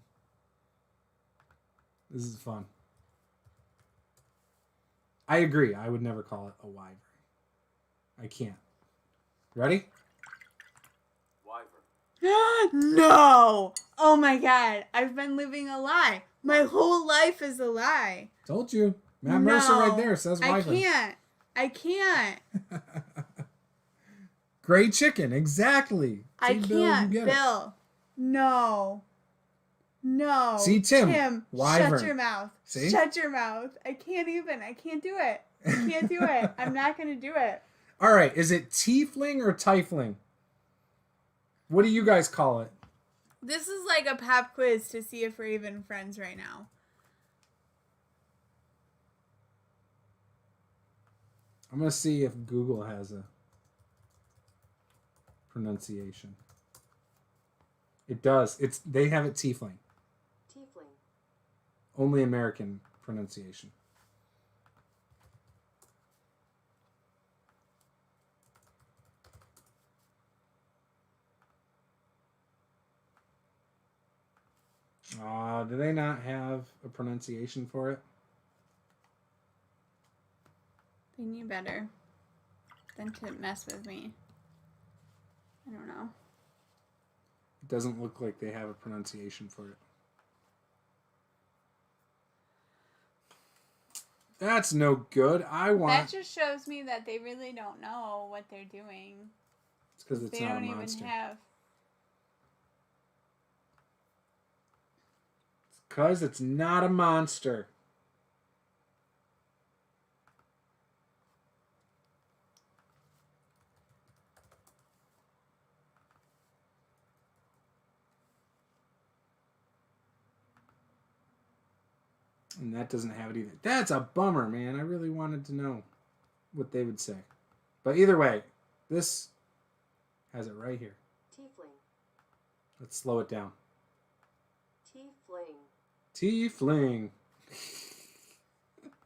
This is fun. I agree. I would never call it a wyvern. I can't. Ready? Wyvern. No! Oh my god. I've been living a lie. My whole life is a lie. Told you. Matt Mercer right there says wyvern. I can't. Gray chicken, exactly. I can't, Bill. No. See, Tim, wyvern. Shut your mouth. See? Shut your mouth. I can't do it. I can't do it. I'm not going to do it. All right, is it tiefling or tiefling? What do you guys call it? This is like a pop quiz to see if we're even friends right now. I'm going to see if Google has a pronunciation. It does. They have it tiefling. Tiefling. Only American pronunciation. Do they not have a pronunciation for it? They knew better than to mess with me. I don't know. It doesn't look like they have a pronunciation for it. That's no good. That just shows me that they really don't know what they're doing. It's because it's not a monster. They don't even have. It's because it's not a monster. And that doesn't have it either. That's a bummer, man. I really wanted to know what they would say. But either way, this has it right here. Tiefling. Let's slow it down. Tiefling. Tiefling.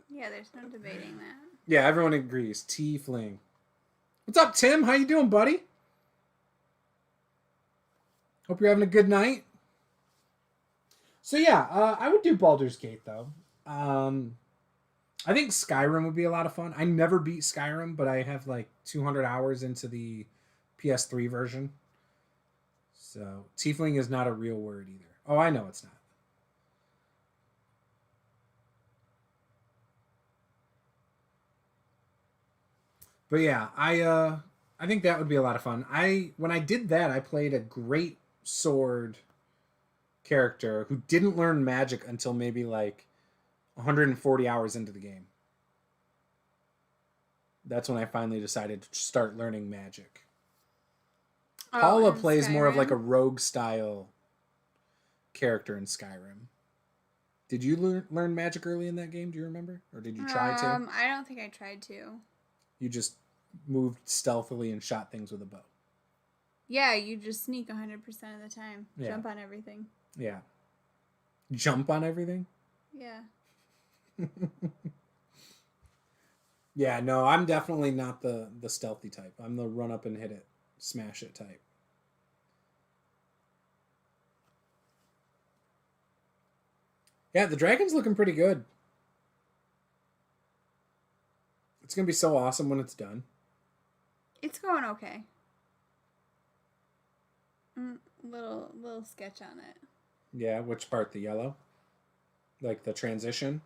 Yeah, there's no debating that. Yeah, everyone agrees. Tiefling. What's up, Tim? How you doing, buddy? Hope you're having a good night. So yeah, I would do Baldur's Gate though. I think Skyrim would be a lot of fun. I never beat Skyrim, but I have like 200 hours into the PS3 version. So tiefling is not a real word either. Oh, I know it's not. But yeah, I think that would be a lot of fun. When I did that, I played a great sword character who didn't learn magic until maybe like 140 hours into the game. That's when I finally decided to start learning magic. Paula plays more of like a rogue style character in Skyrim. Did you learn magic early in that game? Do you remember? Or did you try to? I don't think I tried to. You just moved stealthily and shot things with a bow. Yeah, you just sneak 100% of the time. Yeah. Jump on everything. Yeah. Jump on everything? Yeah. Yeah, no, I'm definitely not the stealthy type. I'm the run up and hit it, smash it type. Yeah, the dragon's looking pretty good. It's going to be so awesome when it's done. It's going okay. Little sketch on it. Yeah, which part? The yellow? Like the transition?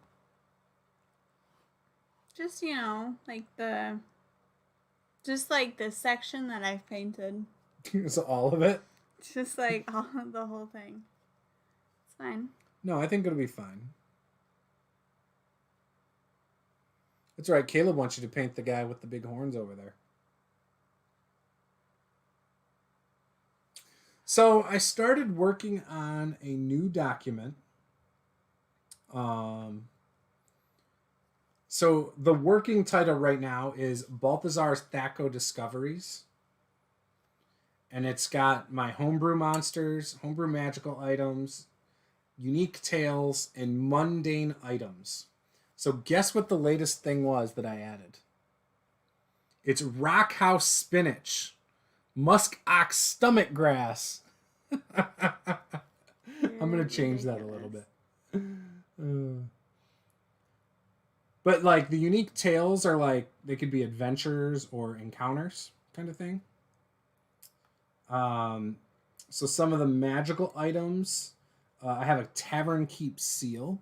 Just, just like the section that I've painted. Is all of it? Just like the whole thing. It's fine. No, I think it'll be fine. That's right. Caleb wants you to paint the guy with the big horns over there. So I started working on a new document. So the working title right now is Balthazar's Thaco Discoveries. And it's got my homebrew monsters, homebrew magical items, unique tales, and mundane items. So guess what the latest thing was that I added? It's rock house spinach, musk ox stomach grass. I'm going to change that a little bit. But like the unique tales are like, they could be adventures or encounters kind of thing. So some of the magical items, I have a Tavern Keep seal.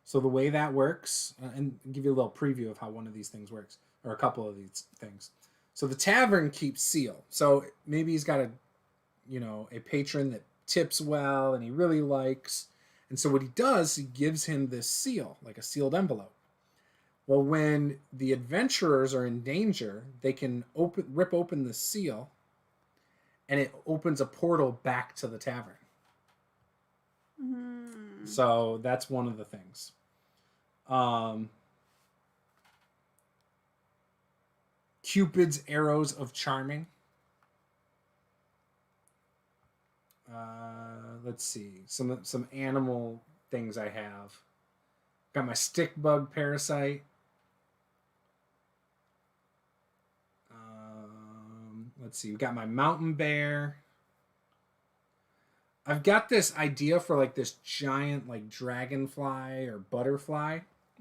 So the way that works, and I'll give you a little preview of how one of these things works, or a couple of these things. So the Tavern Keeps seal. So maybe he's got a patron that tips well and he really likes. And so what he does, he gives him this seal, like a sealed envelope. Well, when the adventurers are in danger, they can rip open the seal, and it opens a portal back to the tavern. Mm. So that's one of the things. Cupid's Arrows of Charming. Let's see. Some animal things I have. Got my stick bug parasite. Let's see. We got my mountain bear. I've got this idea for like this giant like dragonfly or butterfly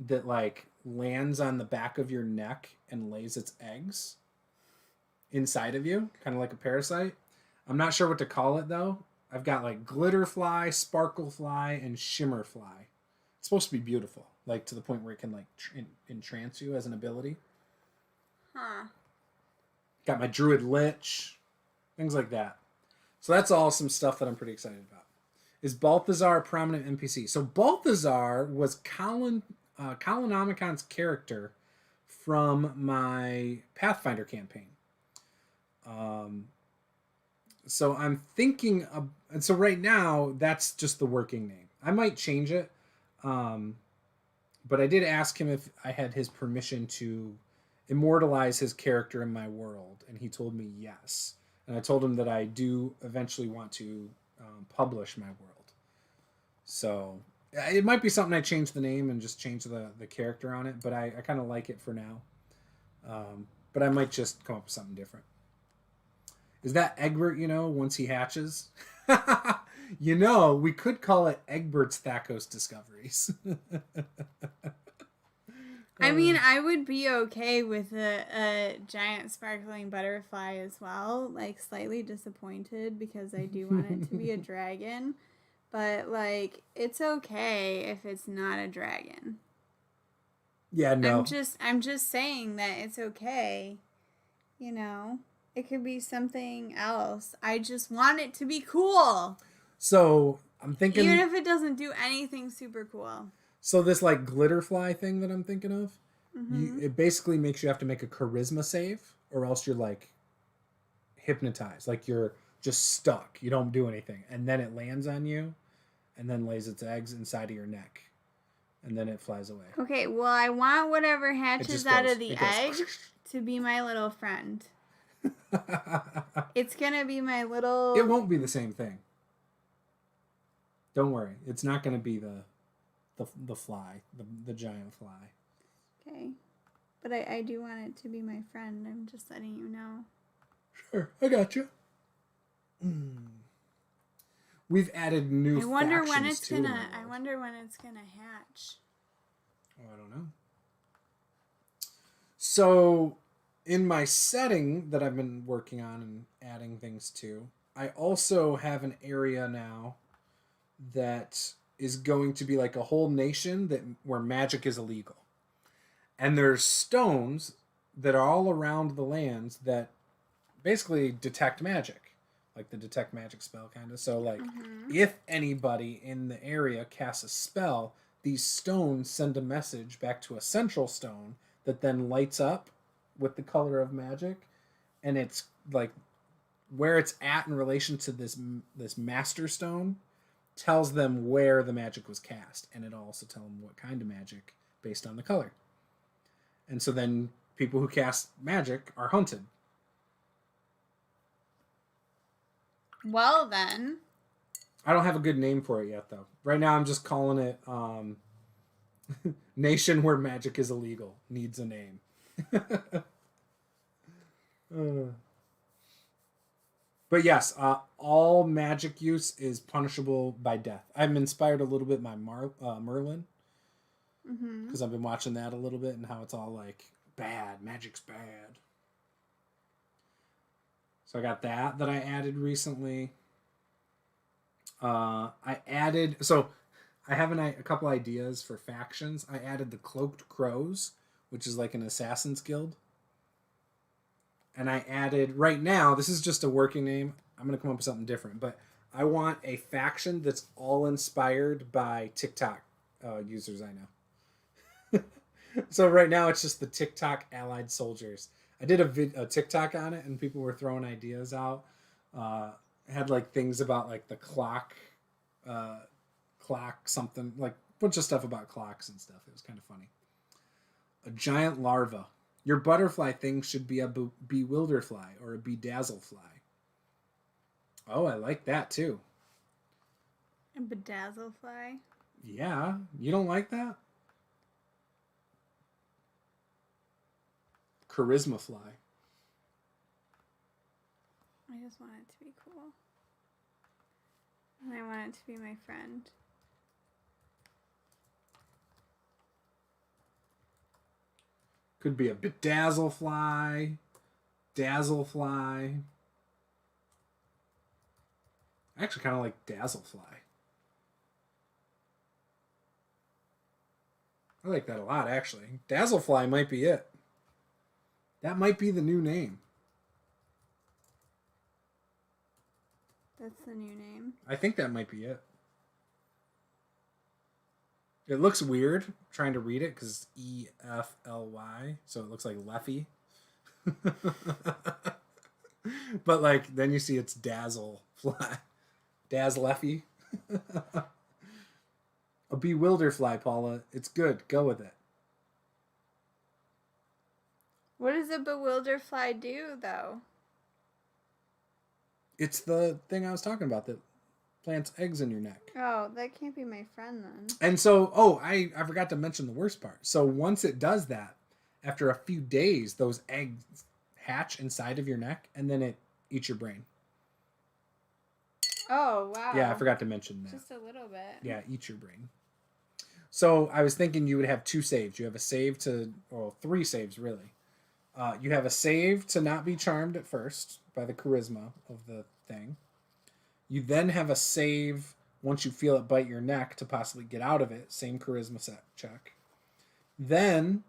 that like lands on the back of your neck and lays its eggs inside of you, kind of like a parasite. I'm not sure what to call it though. I've got like glitter fly, sparkle fly, and shimmer fly. It's supposed to be beautiful, like to the point where it can like entrance you as an ability. Huh. Got my druid lich, things like that. So that's all some stuff that I'm pretty excited about. Is Balthazar a prominent NPC? So Balthazar was Kalonomicon's character from my Pathfinder campaign. So I'm thinking of, and so right now that's just the working name. I might change it, but I did ask him if I had his permission to immortalize his character in my world, and he told me yes. And I told him that I do eventually want to publish my world. So it might be something I change the name and just change the character on it, but I kind of like it for now. But I might just come up with something different. Is that Egbert, once he hatches? We could call it Egbert's Thakos Discoveries. I mean, I would be okay with a giant sparkling butterfly as well. Like, slightly disappointed because I do want it to be a dragon. But, like, it's okay if it's not a dragon. Yeah, no. I'm just saying that it's okay. It could be something else. I just want it to be cool. So, I'm thinking... Even if it doesn't do anything super cool. So this like glitter fly thing that I'm thinking of, Mm-hmm. it basically makes you have to make a charisma save, or else you're like hypnotized, like you're just stuck. You don't do anything, and then it lands on you, and then lays its eggs inside of your neck, and then it flies away. Okay, well, I want whatever hatches out of the egg goes. to be my little friend. It's gonna be my little... It won't be the same thing. Don't worry, it's not gonna be the the fly, the giant fly. Okay. But I do want it to be my friend. I'm just letting you know. Sure, I got you. We've added new I wonder factions when it's too. to my gonna. I world. wonder when it's gonna hatch. Oh, I don't know. So, in my setting that I've been working on and adding things to, I also have an area now that is going to be like a whole nation where magic is illegal. And there's stones that are all around the lands that basically detect magic, like the detect magic spell kind of. So like if anybody in the area casts a spell, these stones send a message back to a central stone that then lights up with the color of magic, and it's like where it's at in relation to this master stone tells them where the magic was cast, and it'll also tell them what kind of magic based on the color. And so then people who cast magic are hunted. Well then. I don't have a good name for it yet, though. Right now, I'm just calling it Nation Where Magic is Illegal. Needs a name. But yes, all magic use is punishable by death. I'm inspired a little bit by Merlin. Because I've been watching that a little bit and how it's all like, bad. Magic's bad. So I got that I added recently. I have a couple ideas for factions. I added the Cloaked Crows, which is like an assassin's guild. And I added, right now, this is just a working name. I'm going to come up with something different. But I want a faction that's all inspired by TikTok users I know. So right now, it's just the TikTok allied soldiers. I did a TikTok on it, and people were throwing ideas out. Had like things about like the clock something, like a bunch of stuff about clocks and stuff. It was kind of funny. A giant larva. Your butterfly thing should be a bewilder fly or a bedazzle fly. Oh, I like that too. A bedazzle fly. Yeah, you don't like that? Charisma fly. I just want it to be cool. And I want it to be my friend. Could be a bedazzle fly, dazzle fly. I actually kind of like dazzle fly. I like that a lot, actually. Dazzle fly might be it. That might be the new name. That's the new name. I think that might be it. It looks weird trying to read it because EFLY, so it looks like Leffy. But like then you see it's Dazzle Fly, Leffy. A bewilder fly, Paula. It's good. Go with it. What does a bewilder fly do, though? It's the thing I was talking about that plants eggs in your neck. Oh, that can't be my friend then. And so, I forgot to mention the worst part. So once it does that, after a few days, those eggs hatch inside of your neck, and then it eats your brain. Oh, wow. Yeah, I forgot to mention that. Just a little bit. Yeah, eat your brain. So I was thinking you would have 2 saves. You have a save to, well, 3 saves really. You have a save to not be charmed at first by the charisma of the thing. You then have a save once you feel it bite your neck to possibly get out of it. Same charisma check. Then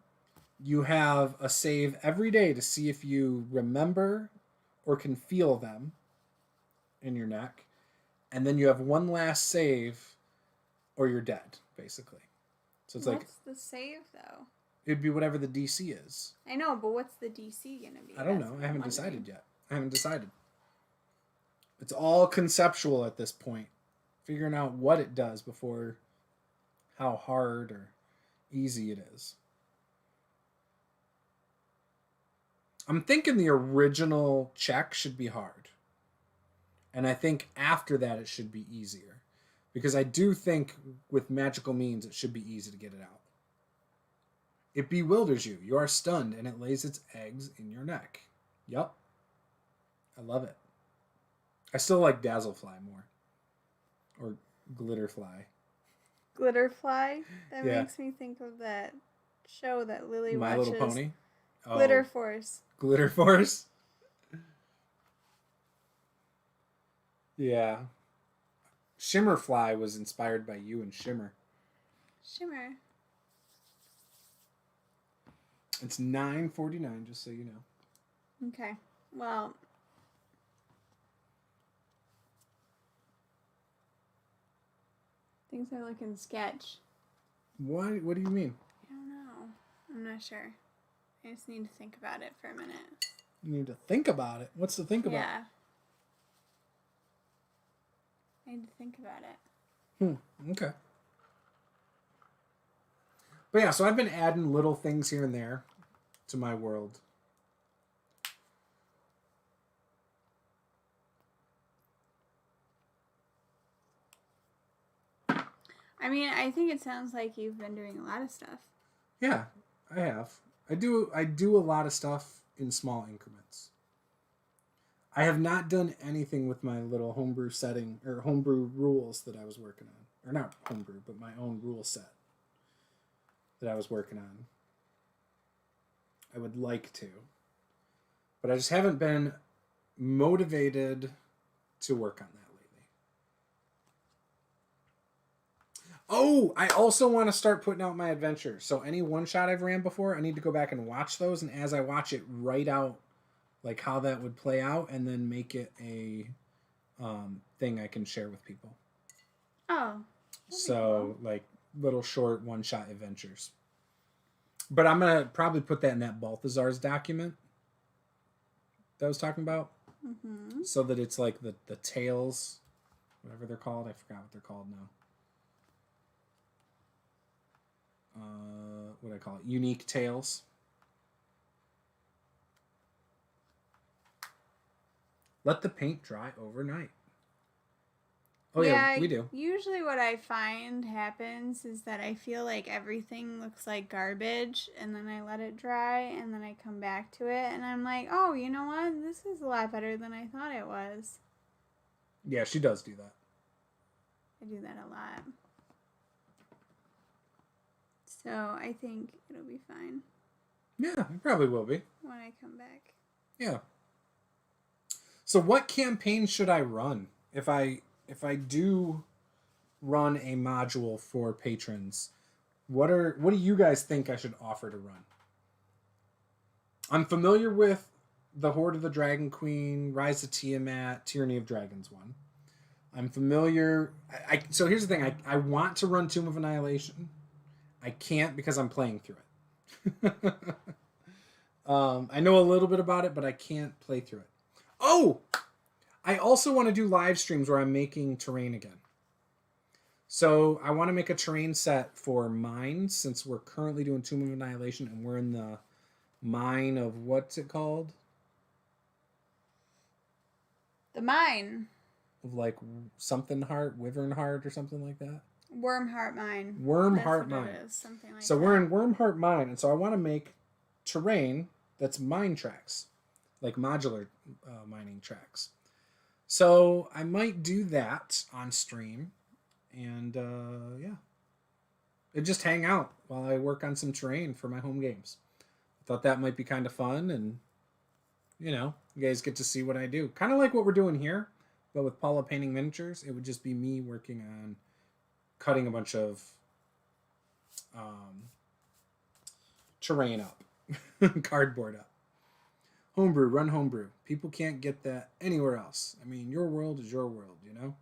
you have a save every day to see if you remember or can feel them in your neck. And then you have one last save or you're dead, basically. So it's What's the save, though? It'd be whatever the DC is. I know, but what's the DC going to be? I don't know. I haven't decided yet. It's all conceptual at this point. Figuring out what it does before how hard or easy it is. I'm thinking the original check should be hard. And I think after that it should be easier. Because I do think with magical means, it should be easy to get it out. It bewilders you. You are stunned, and it lays its eggs in your neck. Yup. I love it. I still like Dazzlefly more. Or Glitterfly. Glitterfly? That Yeah. makes me think of that show that Lily My watches. Little Pony? Oh, Glitter Force. Glitter Force? Yeah. Shimmerfly was inspired by you and Shimmer. Shimmer. It's $9.49, just so you know. Okay. Well, things are looking sketch. What do you mean? I don't know. I'm not sure. I just need to think about it for a minute. You need to think about it. What's to think about? Yeah. I need to think about it. Okay. But yeah, so I've been adding little things here and there to my world. I mean, I think it sounds like you've been doing a lot of stuff. Yeah, I have. I do a lot of stuff in small increments. I have not done anything with my little homebrew setting or homebrew rules that I was working on. Or not homebrew, but my own rule set that I was working on. I would like to. But I just haven't been motivated to work on that lately. Oh, I also want to start putting out my adventures. So any one shot I've ran before, I need to go back and watch those. And as I watch it, write out like how that would play out and then make it a thing I can share with people. Oh. So like little short one-shot adventures. But I'm going to probably put that in that Balthazar's document that I was talking about. Mm-hmm. So that it's like the tales, whatever they're called. I forgot what they're called now. What do I call it? Unique tales. Let the paint dry overnight. Oh yeah, we do. Usually what I find happens is that I feel like everything looks like garbage and then I let it dry and then I come back to it and I'm like, oh, you know what? This is a lot better than I thought it was. Yeah, she does do that. I do that a lot. So I think it'll be fine. Yeah, it probably will be. When I come back. Yeah. So what campaign should I run if I do run a module for patrons? What do you guys think I should offer to run? I'm familiar with the Horde of the Dragon Queen, Rise of Tiamat, Tyranny of Dragons one. I'm familiar. So here's the thing. I want to run Tomb of Annihilation. I can't because I'm playing through it. I know a little bit about it, but I can't play through it. Oh! I also want to do live streams where I'm making terrain again. So I want to make a terrain set for mines since we're currently doing Tomb of Annihilation and we're in the mine of what's it called? The mine. Of like something heart, wyvern heart or something like that. Wormheart mine. Wormheart mine. It is, something like so that. we're in Wormheart mine, and so I want to make terrain that's mine tracks, like modular mining tracks. So I might do that on stream, and yeah, and just hang out while I work on some terrain for my home games. I thought that might be kind of fun, and you know, you guys get to see what I do, kind of like what we're doing here, but with Paula Painting Miniatures. It would just be me working on cutting a bunch of terrain up, cardboard up. Homebrew, run homebrew. People can't get that anywhere else. I mean, your world is your world, you know?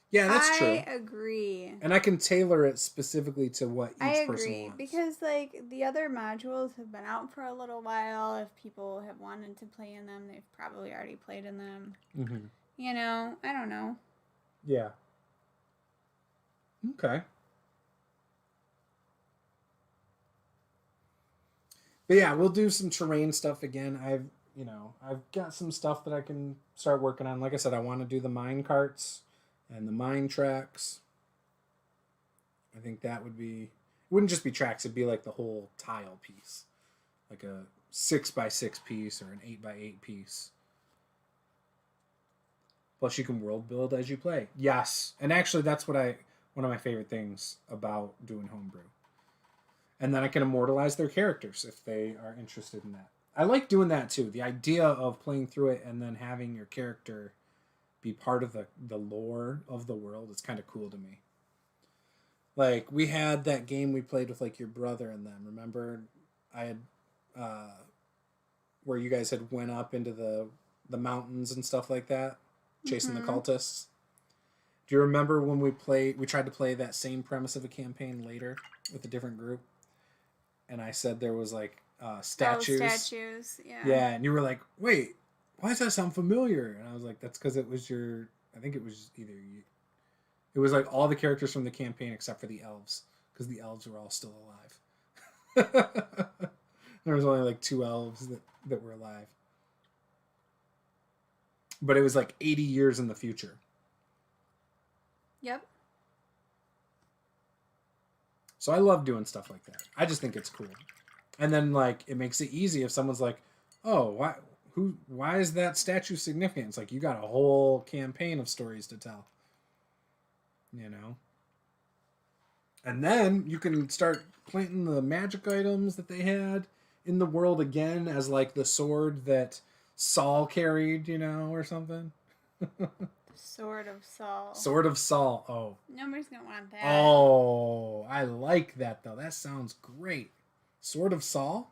Yeah, that's true. I agree. And I can tailor it specifically to what each person wants. I agree, because like the other modules have been out for a little while. If people have wanted to play in them, they've probably already played in them. Mm-hmm. You know, I don't know. Yeah. Okay. But yeah, we'll do some terrain stuff again. I've got some stuff that I can start working on. Like I said, I want to do the mine carts and the mine tracks. I think that would be. It wouldn't just be tracks. It'd be like the whole tile piece, like a 6x6 piece or an 8x8 piece. Plus, you can world build as you play. Yes, and actually, that's one of my favorite things about doing homebrew. And then I can immortalize their characters if they are interested in that. I like doing that too. The idea of playing through it and then having your character be part of the lore of the world is kind of cool to me. Like, we had that game we played with, like, your brother and them. Remember? I had, where you guys had went up into the mountains and stuff like that, chasing the cultists. Do you remember when we tried to play that same premise of a campaign later with a different group? And I said there was, like, statues. Oh, statues, yeah. Yeah, and you were like, wait, why does that sound familiar? And I was like, that's because it was I think it was either you. It was like all the characters from the campaign except for the elves, because the elves were all still alive. There was only like 2 elves that were alive. But it was like 80 years in the future. Yep. So I love doing stuff like that. I just think it's cool. And then, like, it makes it easy if someone's like, oh, why is that statue significant? It's like, you got a whole campaign of stories to tell. You know? And then you can start planting the magic items that they had in the world again as, like, the sword that Saul carried, you know, or something. Sword of Saul. Sword of Saul. Oh. Nobody's gonna want that. Oh, I like that, though. That sounds great. Sword of Saul?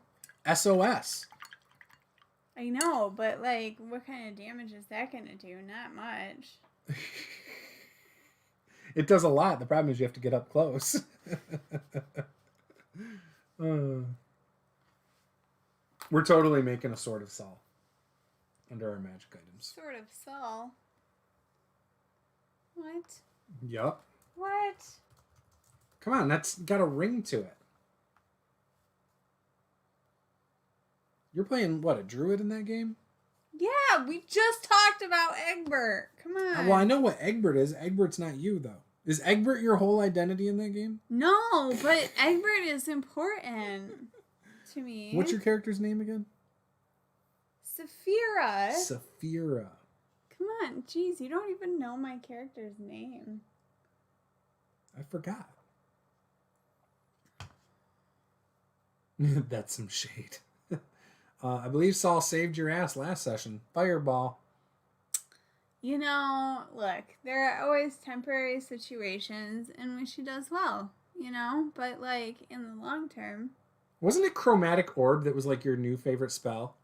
SOS. I know, but, like, what kind of damage is that gonna do? Not much. It does a lot. The problem is you have to get up close. We're totally making a Sword of Saul under our magic items. Sword of Saul? What? Yup. What? Come on, that's got a ring to it. You're playing, what, a druid in that game? Yeah, we just talked about Egbert. Come on. Well, I know what Egbert is. Egbert's not you, though. Is Egbert your whole identity in that game? No, but Egbert is important to me. What's your character's name again? Saphira. Saphira. Come on, jeez, you don't even know my character's name. I forgot. That's some shade. I believe Saul saved your ass last session. Fireball. You know, look, there are always temporary situations in which she does well, you know? But, like, in the long term... Wasn't it Chromatic Orb that was, like, your new favorite spell?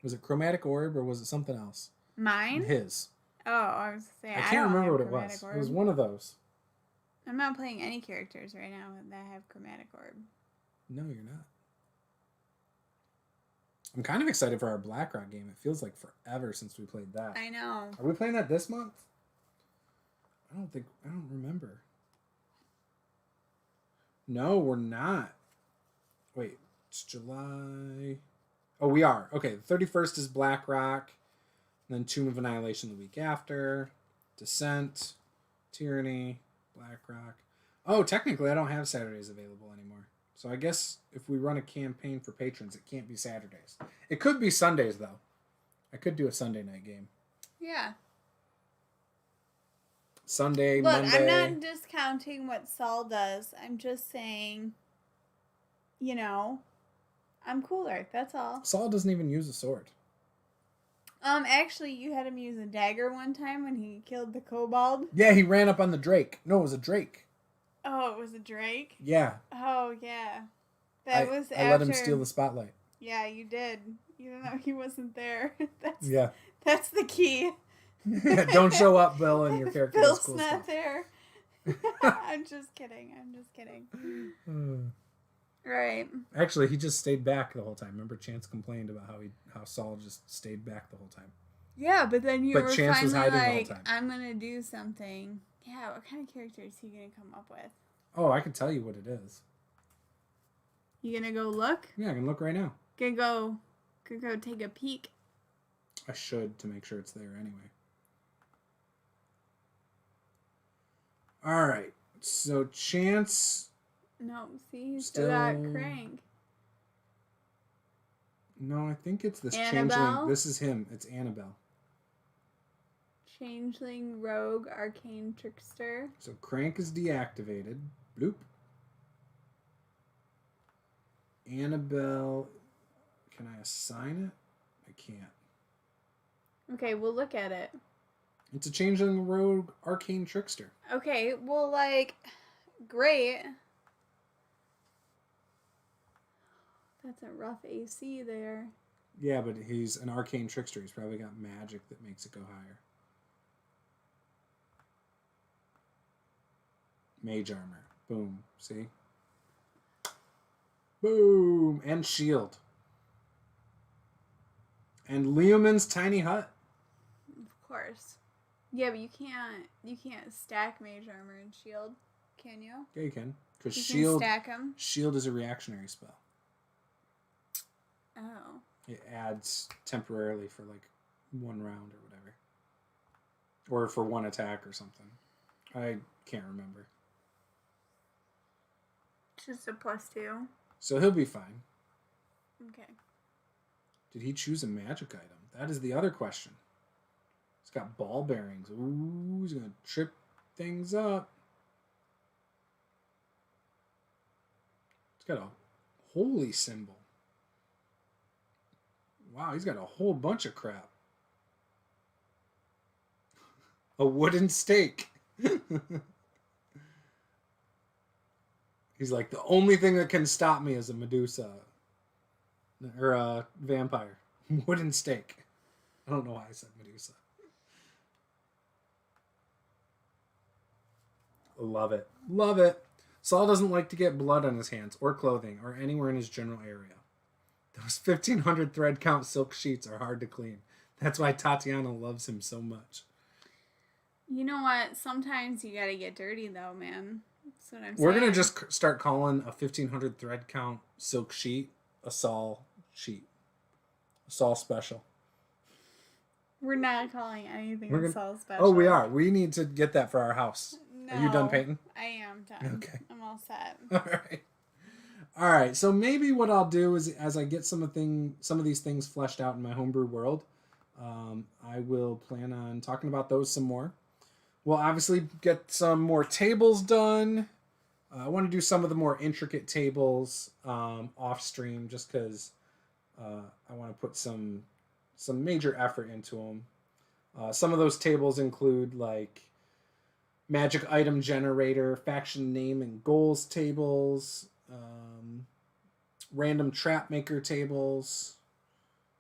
Was it Chromatic Orb or was it something else? Mine? His. Oh, I was saying, I can't remember what it was. Orb. It was one of those. I'm not playing any characters right now that have Chromatic Orb. No, you're not. I'm kind of excited for our Blackrock game. It feels like forever since we played that. I know. Are we playing that this month? I don't remember. No, we're not. Wait, it's July. Oh, we are. Okay, the 31st is Blackrock. Then Tomb of Annihilation the week after. Descent. Tyranny. Blackrock. Oh, technically I don't have Saturdays available anymore. So I guess if we run a campaign for patrons, it can't be Saturdays. It could be Sundays, though. I could do a Sunday night game. Yeah. Sunday, Look, Monday. I'm not discounting what Saul does. I'm just saying, you know, I'm cooler. That's all. Saul doesn't even use a sword. Actually, you had him use a dagger one time when he killed the kobold. Yeah, he ran up on the drake. No, it was a drake. Oh, it was a drake? Yeah. Oh, yeah. I let him steal the spotlight. Yeah, you did. Even though he wasn't there. Yeah. That's the key. Don't show up, Bill, and your character Bill's does cool not stuff. there. I'm just kidding. Right. Actually, he just stayed back the whole time. Remember, Chance complained about how Saul just stayed back the whole time. Yeah, but then you But were Chance was finally hiding the like, whole time. I'm going to do something. Yeah, what kind of character is he going to come up with? Oh, I can tell you what it is. You going to go look? Yeah, I can look right now. Gonna go take a peek. I should to make sure it's there anyway. All right. So Chance... No, see, he's still got Still- Crank. No, I think it's this Annabelle? changeling. This is him. It's Annabelle. Changeling, Rogue, Arcane Trickster. So Crank is deactivated. Bloop. Annabelle. Can I assign it? I can't. Okay, we'll look at it. It's a changeling, rogue, arcane trickster. Okay, well, like, great. That's a rough AC there. Yeah, but he's an arcane trickster. He's probably got magic that makes it go higher. Mage armor. Boom. See? Boom. And shield. And Leoman's tiny hut. Of course. Yeah, but you can't stack mage armor and shield, can you? Yeah, you can. Because You shield, can stack them. shield is a reactionary spell. Oh. It adds temporarily for like 1 round or whatever. Or for 1 attack or something. I can't remember. Just a +2. So he'll be fine. Okay. Did he choose a magic item? That is the other question. He's got ball bearings. Ooh, he's going to trip things up. He's got a holy symbol. Wow, he's got a whole bunch of crap. A wooden stake. He's like, the only thing that can stop me is a Medusa. Or a vampire. Wooden stake. I don't know why I said Medusa. Love it. Love it. Saul doesn't like to get blood on his hands or clothing or anywhere in his general area. Those 1,500 thread count silk sheets are hard to clean. That's why Tatiana loves him so much. You know what? Sometimes you gotta get dirty, though, man. That's what I'm saying. We're going to just start calling a 1,500 thread count silk sheet a Saul sheet. A Saul special. We're not calling anything We're a gonna- Saul special. Oh, we are. We need to get that for our house. No, Are you done painting? I am done. Okay. I'm all set. All right. All right. So maybe what I'll do is, as I get some of these things fleshed out in my homebrew world, I will plan on talking about those some more. We'll obviously get some more tables done. I want to do some of the more intricate tables off stream, just because I want to put some major effort into them. Some of those tables include like magic item generator, faction name and goals tables, random trap maker tables,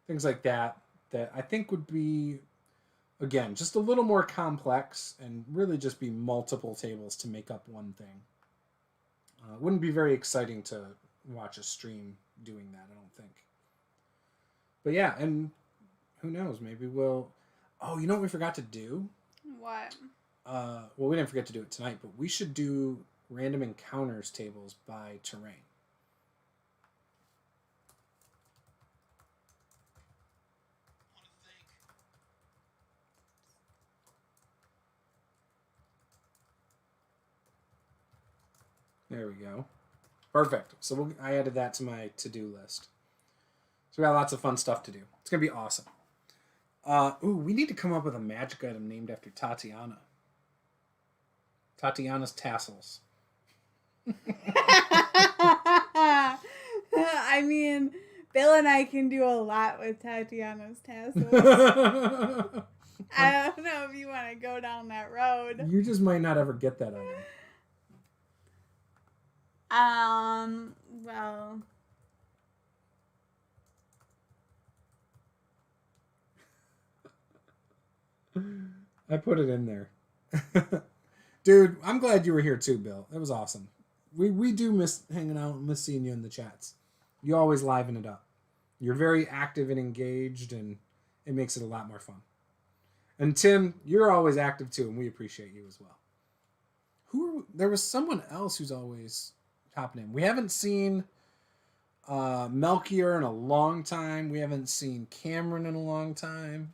things like that I think would be, again, just a little more complex and really just be multiple tables to make up one thing. Wouldn't be very exciting to watch a stream doing that, I don't think. But yeah, and who knows, maybe we'll... Oh, you know what we forgot to do? What? Well, we didn't forget to do it tonight, but we should do random encounters tables by terrain. There we go. Perfect. So I added that to my to-do list. So we got lots of fun stuff to do. It's going to be awesome. We need to come up with a magic item named after Tatiana. Tatiana's tassels. I mean, Bill and I can do a lot with Tatiana's tassels. I don't know if you want to go down that road. You just might not ever get that item. Well... I put it in there. Dude, I'm glad you were here too, Bill. It was awesome. We do miss hanging out, miss seeing you in the chats. You always liven it up. You're very active and engaged, and it makes it a lot more fun. And Tim, you're always active too, and we appreciate you as well. There was someone else who's always hopping in. We haven't seen Melchior in a long time. We haven't seen Cameron in a long time.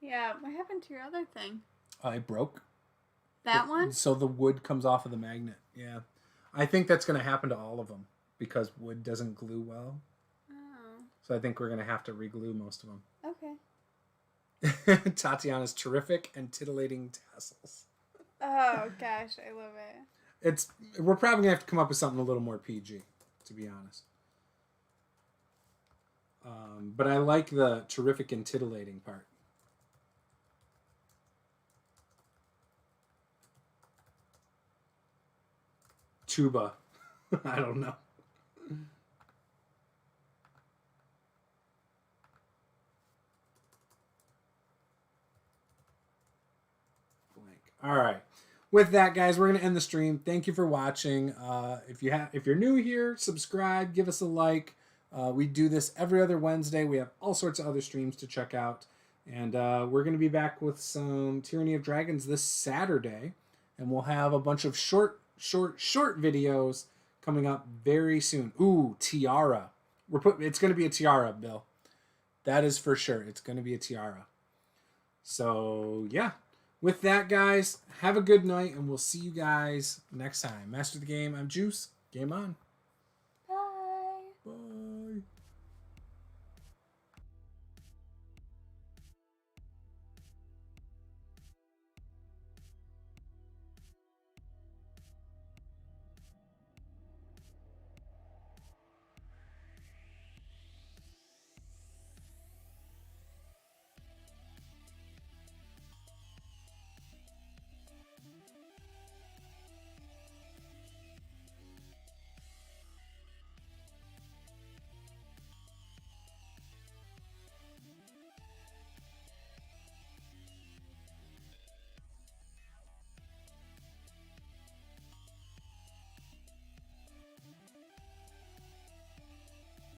Yeah, what happened to your other thing? It broke. That one? So the wood comes off of the magnet. Yeah. I think that's going to happen to all of them because wood doesn't glue well. Oh. So I think we're going to have to re-glue most of them. Okay. Tatiana's terrific and titillating tassels. Oh gosh, I love it. We're probably going to have to come up with something a little more PG, to be honest. But I like the terrific and titillating part. Tuba. I don't know. Blank. All right. With that, guys, we're gonna end the stream. Thank you for watching. If you're new here, subscribe, give us a like. We do this every other Wednesday. We have all sorts of other streams to check out, and we're gonna be back with some Tyranny of Dragons this Saturday, and we'll have a bunch of short videos coming up very soon. Ooh, tiara. It's gonna be a tiara, Bill. That is for sure. It's gonna be a tiara. So yeah. With that, guys, have a good night, and we'll see you guys next time. Master the game. I'm Juice. Game on.